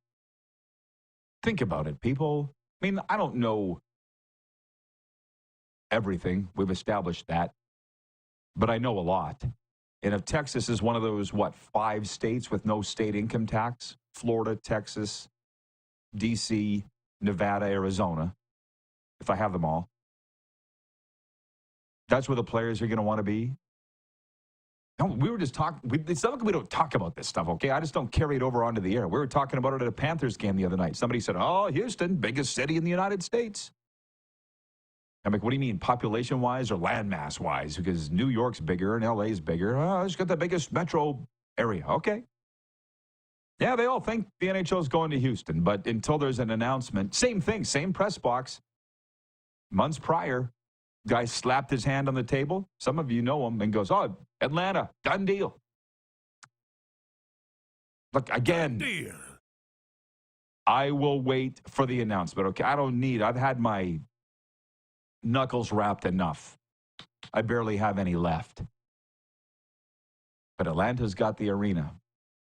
Think about it, people. I mean, I don't know everything. We've established that. But I know a lot. And if Texas is one of those, 5 states with no state income tax? Florida, Texas, D.C., Nevada, Arizona. If I have them all. That's where the players are going to want to be. No, we were just talking. It's not like we don't talk about this stuff, okay? I just don't carry it over onto the air. We were talking about it at a Panthers game the other night. Somebody said, oh, Houston, biggest city in the United States. I'm like, what do you mean, population-wise or landmass-wise? Because New York's bigger and L.A.'s bigger. Oh, it's got the biggest metro area. Okay. Yeah, they all think the NHL is going to Houston, but until there's an announcement, same thing, same press box. Months prior, guy slapped his hand on the table. Some of you know him and goes, oh, Atlanta, done deal. Look, again, I will wait for the announcement, okay? I've had my knuckles wrapped enough. I barely have any left. But Atlanta's got the arena.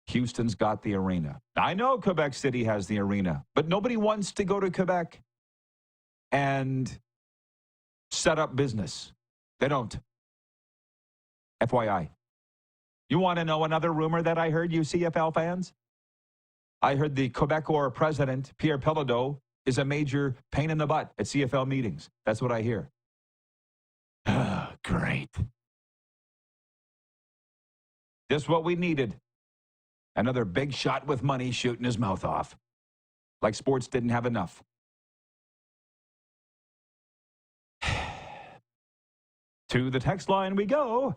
Houston's got the arena. I know Quebec City has the arena, but nobody wants to go to Quebec and set up business. They don't. FYI. You want to know another rumor that I heard, you CFL fans? I heard the Quebecor president, Pierre Pelledeau, is a major pain in the butt at CFL meetings. That's what I hear. Great. Just what we needed. Another big shot with money shooting his mouth off. Like sports didn't have enough. To the text line we go.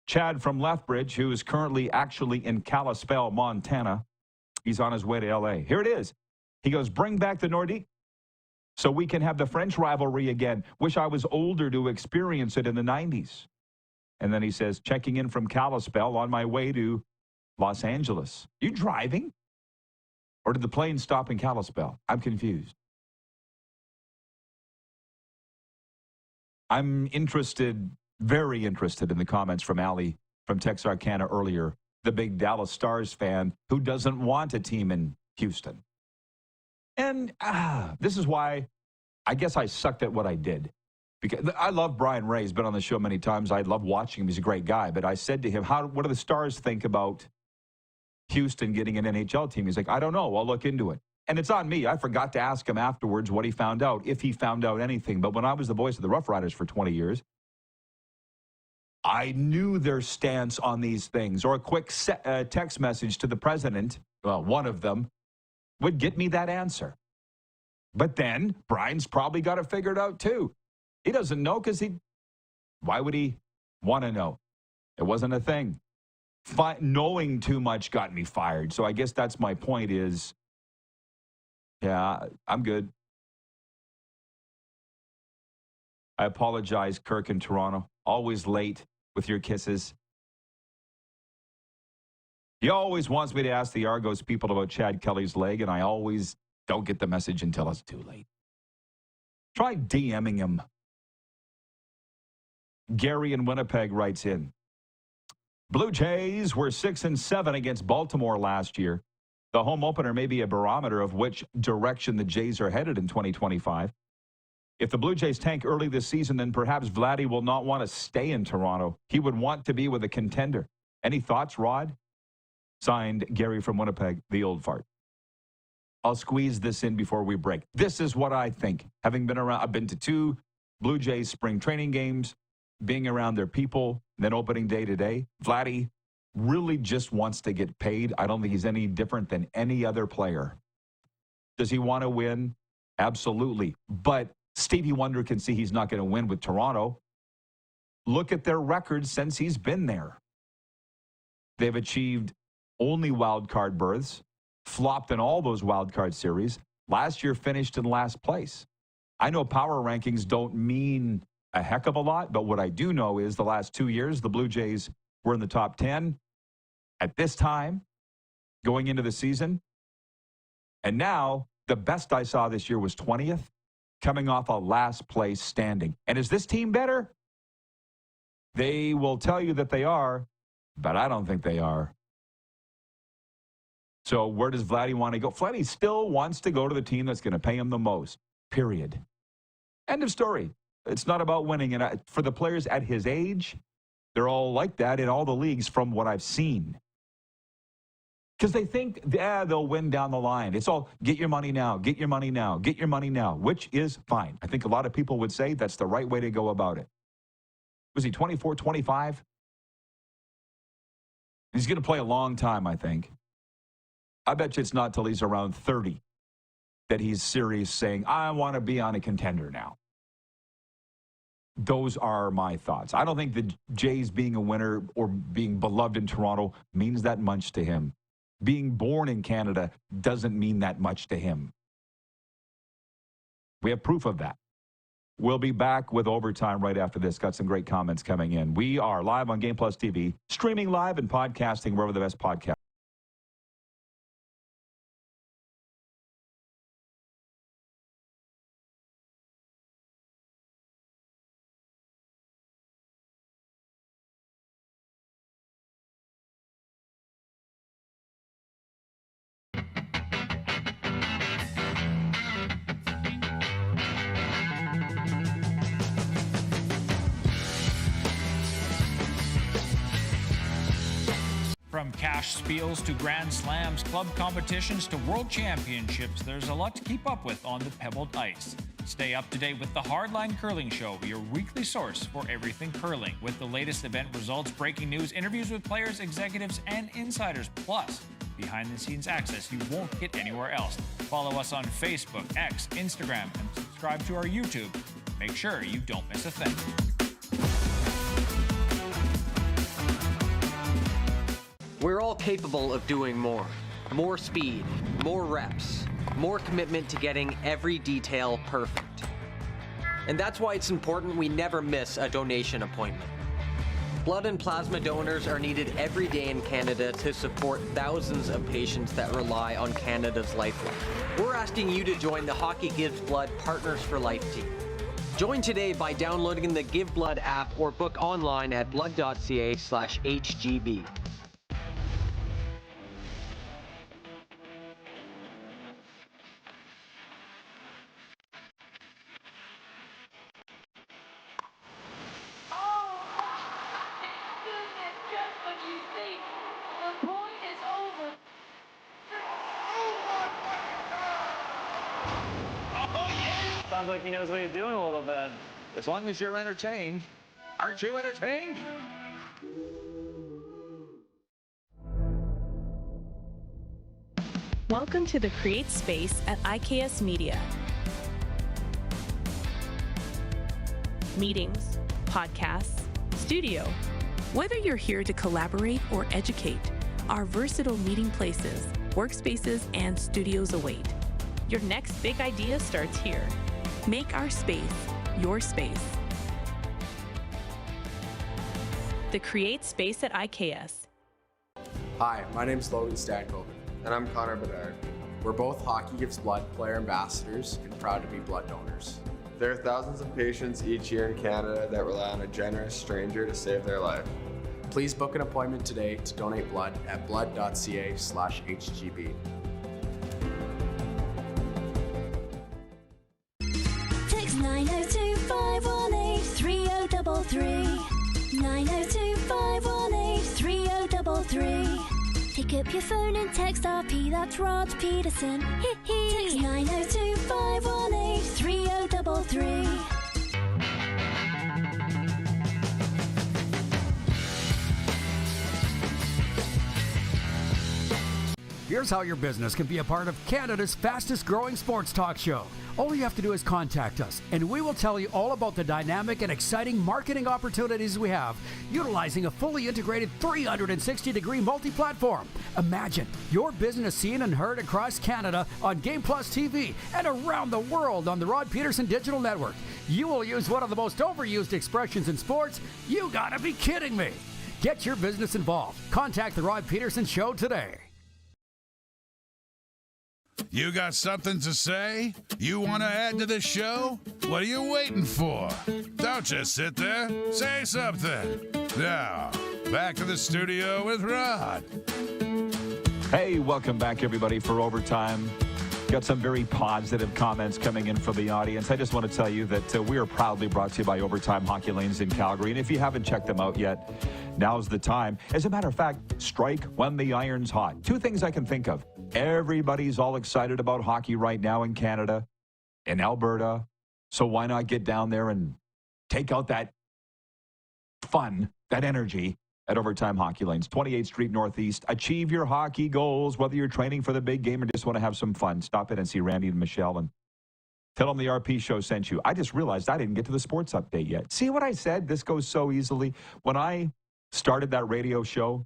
Chad from Lethbridge, who is currently actually in Kalispell, Montana. He's on his way to L.A. Here it is. He goes, bring back the Nordique so we can have the French rivalry again. Wish I was older to experience it in the 90s. And then he says, checking in from Kalispell on my way to Los Angeles. You driving? Or did the plane stop in Kalispell? I'm confused. I'm interested, very interested in the comments from Allie from Texarkana earlier, the big Dallas Stars fan who doesn't want a team in Houston. And this is why I guess I sucked at what I did. Because I love Brian Ray. He's been on the show many times. I love watching him. He's a great guy. But I said to him, what do the Stars think about Houston getting an NHL team? He's like, I don't know. I'll look into it. And it's on me. I forgot to ask him afterwards what he found out, if he found out anything. But when I was the voice of the Rough Riders for 20 years, I knew their stance on these things. Or a quick text message to the president, well, one of them, would get me that answer. But then Brian's probably got it figured out too. He doesn't know because why would he want to know? It wasn't a thing. Knowing too much got me fired. So I guess that's my point is, yeah, I'm good. I apologize, Kirk in Toronto. Always late with your kisses. He always wants me to ask the Argos people about Chad Kelly's leg, and I always don't get the message until it's too late. Try DMing him. Gary in Winnipeg writes in, Blue Jays were 6-7 against Baltimore last year. The home opener may be a barometer of which direction the Jays are headed in 2025. If the Blue Jays tank early this season, then perhaps Vladdy will not want to stay in Toronto. He would want to be with a contender. Any thoughts, Rod? Signed, Gary from Winnipeg, the old fart. I'll squeeze this in before we break. This is what I think. Having been around, I've been to 2 Blue Jays spring training games, being around their people, then opening day today. Vladdy really just wants to get paid. I don't think he's any different than any other player. Does he want to win? Absolutely. But Stevie Wonder can see he's not going to win with Toronto. Look at their records since he's been there. They've achieved only wild card berths, flopped in all those wild card series, last year finished in last place. I know power rankings don't mean a heck of a lot, but what I do know is the last 2 years, the Blue Jays were in the top 10 at this time going into the season. And now the best I saw this year was 20th, coming off a last place standing. And is this team better? They will tell you that they are, but I don't think they are. So where does Vladdy want to go? Vladdy still wants to go to the team that's going to pay him the most, period. End of story. It's not about winning. And for the players at his age, they're all like that in all the leagues from what I've seen. Because they think, they'll win down the line. It's all, get your money now, get your money now, get your money now, which is fine. I think a lot of people would say that's the right way to go about it. Was he 24, 25? He's going to play a long time, I think. I bet you it's not till he's around 30 that he's serious saying, I want to be on a contender now. Those are my thoughts. I don't think the Jays being a winner or being beloved in Toronto means that much to him. Being born in Canada doesn't mean that much to him. We have proof of that. We'll be back with Overtime right after this. Got some great comments coming in. We are live on Game Plus TV, streaming live and podcasting wherever the best podcast. From cash spiels to Grand Slams, club competitions to world championships, there's a lot to keep up with on the pebbled ice. Stay up to date with the Hardline Curling Show, your weekly source for everything curling, with the latest event results, breaking news, interviews with players, executives, and insiders, plus behind-the-scenes access you won't get anywhere else. Follow us on Facebook, X, Instagram, and subscribe to our YouTube. Make sure you don't miss a thing. We're all capable of doing more. More speed, more reps, more commitment to getting every detail perfect. And that's why it's important we never miss a donation appointment. Blood and plasma donors are needed every day in Canada to support thousands of patients that rely on Canada's lifeline. We're asking you to join the Hockey Gives Blood Partners for Life team. Join today by downloading the Give Blood app or book online at blood.ca/HGB. Sounds like he knows what he's doing a little bit. As long as you're entertained. Aren't you entertained? Welcome to the Create Space at IKS Media. Meetings, podcasts, studio. Whether you're here to collaborate or educate, our versatile meeting places, workspaces, and studios await. Your next big idea starts here. Make our space your space. The Create Space at IKS. Hi, my name's Logan Stankoven. And I'm Connor Bedard. We're both Hockey Gives Blood player ambassadors and proud to be blood donors. There are thousands of patients each year in Canada that rely on a generous stranger to save their life. Please book an appointment today to donate blood at blood.ca/HGB. Text 902-518-3033. 902-518-3033. Pick up your phone and text RP, that's Rod Pedersen. Text 902-518-3033. Here's how your business can be a part of Canada's fastest growing sports talk show. All you have to do is contact us, and we will tell you all about the dynamic and exciting marketing opportunities we have, utilizing a fully integrated 360-degree multi-platform. Imagine your business seen and heard across Canada on Game Plus TV and around the world on the Rod Pedersen Digital Network. You will use one of the most overused expressions in sports. You gotta be kidding me. Get your business involved. Contact the Rod Pedersen Show today. You got something to say? You want to add to the show? What are you waiting for? Don't just sit there. Say something. Now, back to the studio with Rod. Hey, welcome back, everybody, for Overtime. Got some very positive comments coming in from the audience. I just want to tell you that we are proudly brought to you by Overtime Hockey Lanes in Calgary. And if you haven't checked them out yet, now's the time. As a matter of fact, strike when the iron's hot. Two things I can think of. Everybody's all excited about hockey right now in Canada, in Alberta. So why not get down there and take out that fun, that energy at Overtime Hockey Lanes, 28th Street Northeast. Achieve your hockey goals, whether you're training for the big game or just want to have some fun. Stop in and see Randy and Michelle and tell them the RP show sent you. I just realized I didn't get to the sports update yet. See what I said? This goes so easily. When I started that radio show,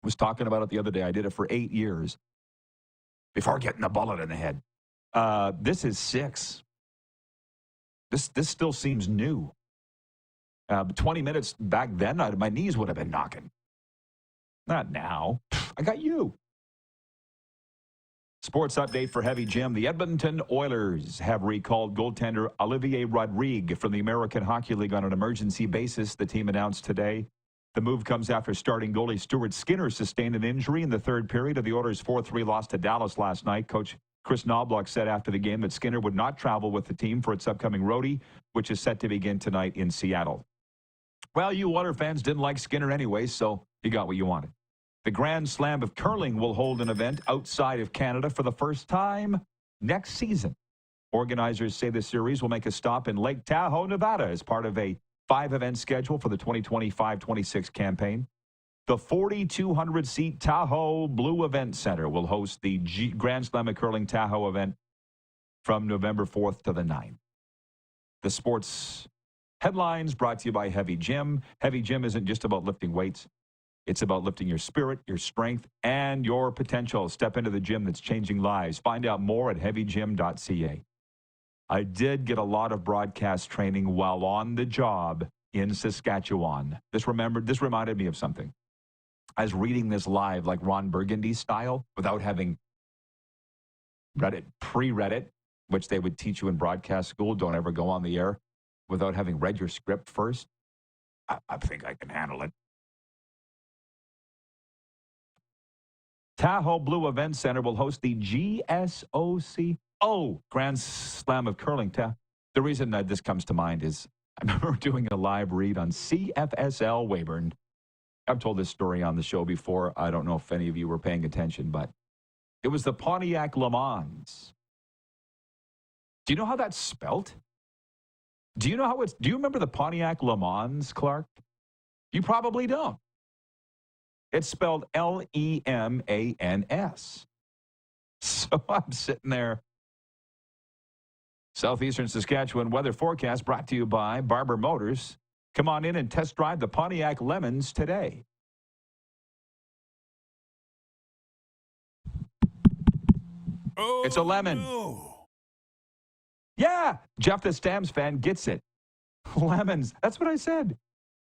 I was talking about it the other day. I did it for 8 years before getting the bullet in the head. This is 6. This still seems new. 20 minutes back then, my knees would have been knocking. Not now. I got you. Sports update for Heavy Jim. The Edmonton Oilers have recalled goaltender Olivier Rodrigue from the American Hockey League on an emergency basis, the team announced today. The move comes after starting goalie Stuart Skinner sustained an injury in the third period of the Oilers' 4-3 loss to Dallas last night. Coach Chris Knobloch said after the game that Skinner would not travel with the team for its upcoming roadie, which is set to begin tonight in Seattle. Well, you Oiler fans didn't like Skinner anyway, so you got what you wanted. The Grand Slam of Curling will hold an event outside of Canada for the first time next season. Organizers say the series will make a stop in Lake Tahoe, Nevada, as part of a 5-event schedule for the 2025-26 campaign. The 4,200-seat Tahoe Blue Event Center will host the Grand Slam of Curling Tahoe event from November 4th to the 9th. The sports headlines brought to you by Heavy Gym. Heavy Gym isn't just about lifting weights. It's about lifting your spirit, your strength, and your potential. Step into the gym that's changing lives. Find out more at heavygym.ca. I did get a lot of broadcast training while on the job in Saskatchewan. This reminded me of something. I was reading this live like Ron Burgundy style without having read it, pre-read it, which they would teach you in broadcast school. Don't ever go on the air without having read your script first. I think I can handle it. Tahoe Blue Event Center will host the GSOC Grand Slam of Curling. The reason that this comes to mind is I remember doing a live read on CFSL Weyburn. I've told this story on the show before. I don't know if any of you were paying attention, but it was the Pontiac Le Mans. Do you know how that's spelt? Do you remember the Pontiac Le Mans, Clark? You probably don't. It's spelled Lemans. So I'm sitting there. Southeastern Saskatchewan weather forecast brought to you by Barber Motors. Come on in and test drive the Pontiac Lemons today. Oh, it's a lemon. No. Yeah, Jeff the Stamps fan gets it. Lemons. That's what I said.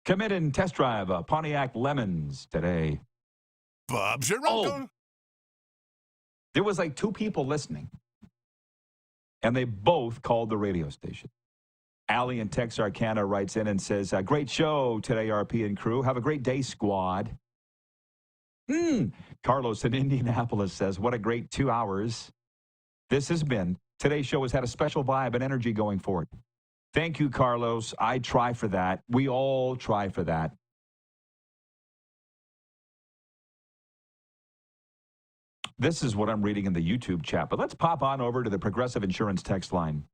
Come in and test drive a Pontiac Lemons today. Bob's your uncle. There was like 2 people listening, and they both called the radio station. Allie in Texarkana writes in and says, great show today, RP and crew. Have a great day, squad. Carlos in Indianapolis says, what a great 2 hours this has been. Today's show has had a special vibe and energy going forward. Thank you, Carlos. I try for that. We all try for that. This is what I'm reading in the YouTube chat, but let's pop on over to the Progressive Insurance text line.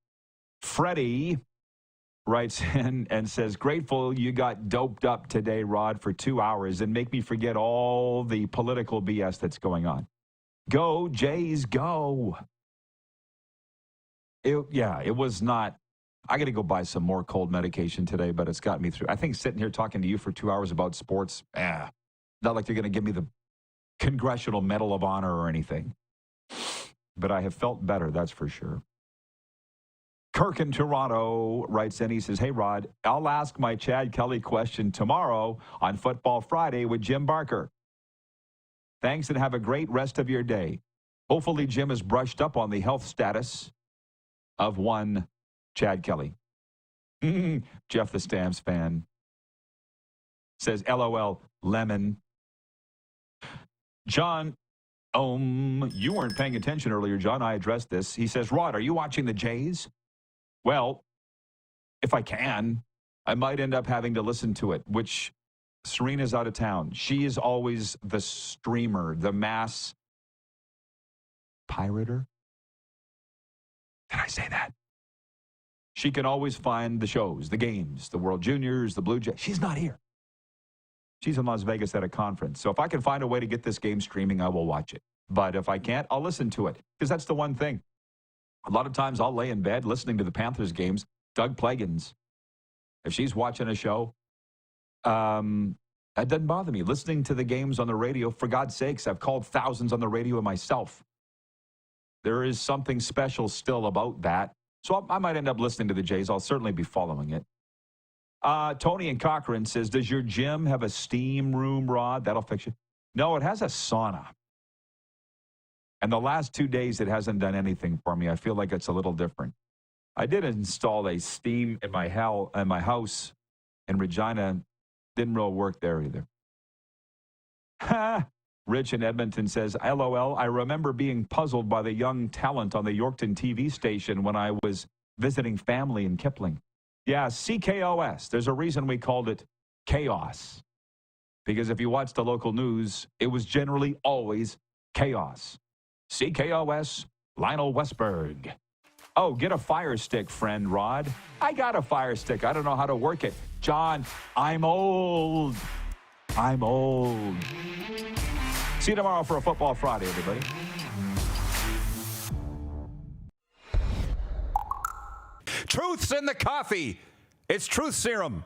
Freddie writes in and says, grateful you got doped up today, Rod, for 2 hours and make me forget all the political BS that's going on. Go, Jays, go. It was not. I got to go buy some more cold medication today, but it's got me through. I think sitting here talking to you for 2 hours about sports, not like they're going to give me the Congressional Medal of Honor or anything. But I have felt better, that's for sure. Kirk in Toronto writes in, he says, hey, Rod, I'll ask my Chad Kelly question tomorrow on Football Friday with Jim Barker. Thanks and have a great rest of your day. Hopefully Jim has brushed up on the health status of one Chad Kelly. Jeff the Stamps fan says, LOL, lemon. John, you weren't paying attention earlier, John. I addressed this. He says, Rod, are you watching the Jays? Well, if I can, I might end up having to listen to it, which Serena's out of town. She is always the streamer, the mass pirater. Did I say that? She can always find the shows, the games, the World Juniors, the Blue Jays. She's not here. She's in Las Vegas at a conference. So if I can find a way to get this game streaming, I will watch it. But if I can't, I'll listen to it because that's the one thing. A lot of times I'll lay in bed listening to the Panthers games. Doug Plagans, if she's watching a show, that doesn't bother me. Listening to the games on the radio, for God's sakes, I've called thousands on the radio myself. There is something special still about that. So I might end up listening to the Jays. I'll certainly be following it. Tony in Cochrane says, does your gym have a steam room, Rod? That'll fix you. No, it has a sauna. And the last 2 days, it hasn't done anything for me. I feel like it's a little different. I did install a steam in my house in Regina. Didn't really work there either. Rich in Edmonton says, LOL, I remember being puzzled by the young talent on the Yorkton TV station when I was visiting family in Kipling. Yeah, CKOS. There's a reason we called it chaos. Because if you watch the local news, it was generally always chaos. CKOS, Lionel Westberg. Oh, get a Fire Stick, friend Rod. I got a Fire Stick. I don't know how to work it. John, I'm old. I'm old. See you tomorrow for a Football Friday, everybody. Truth's in the coffee. It's Truth Serum.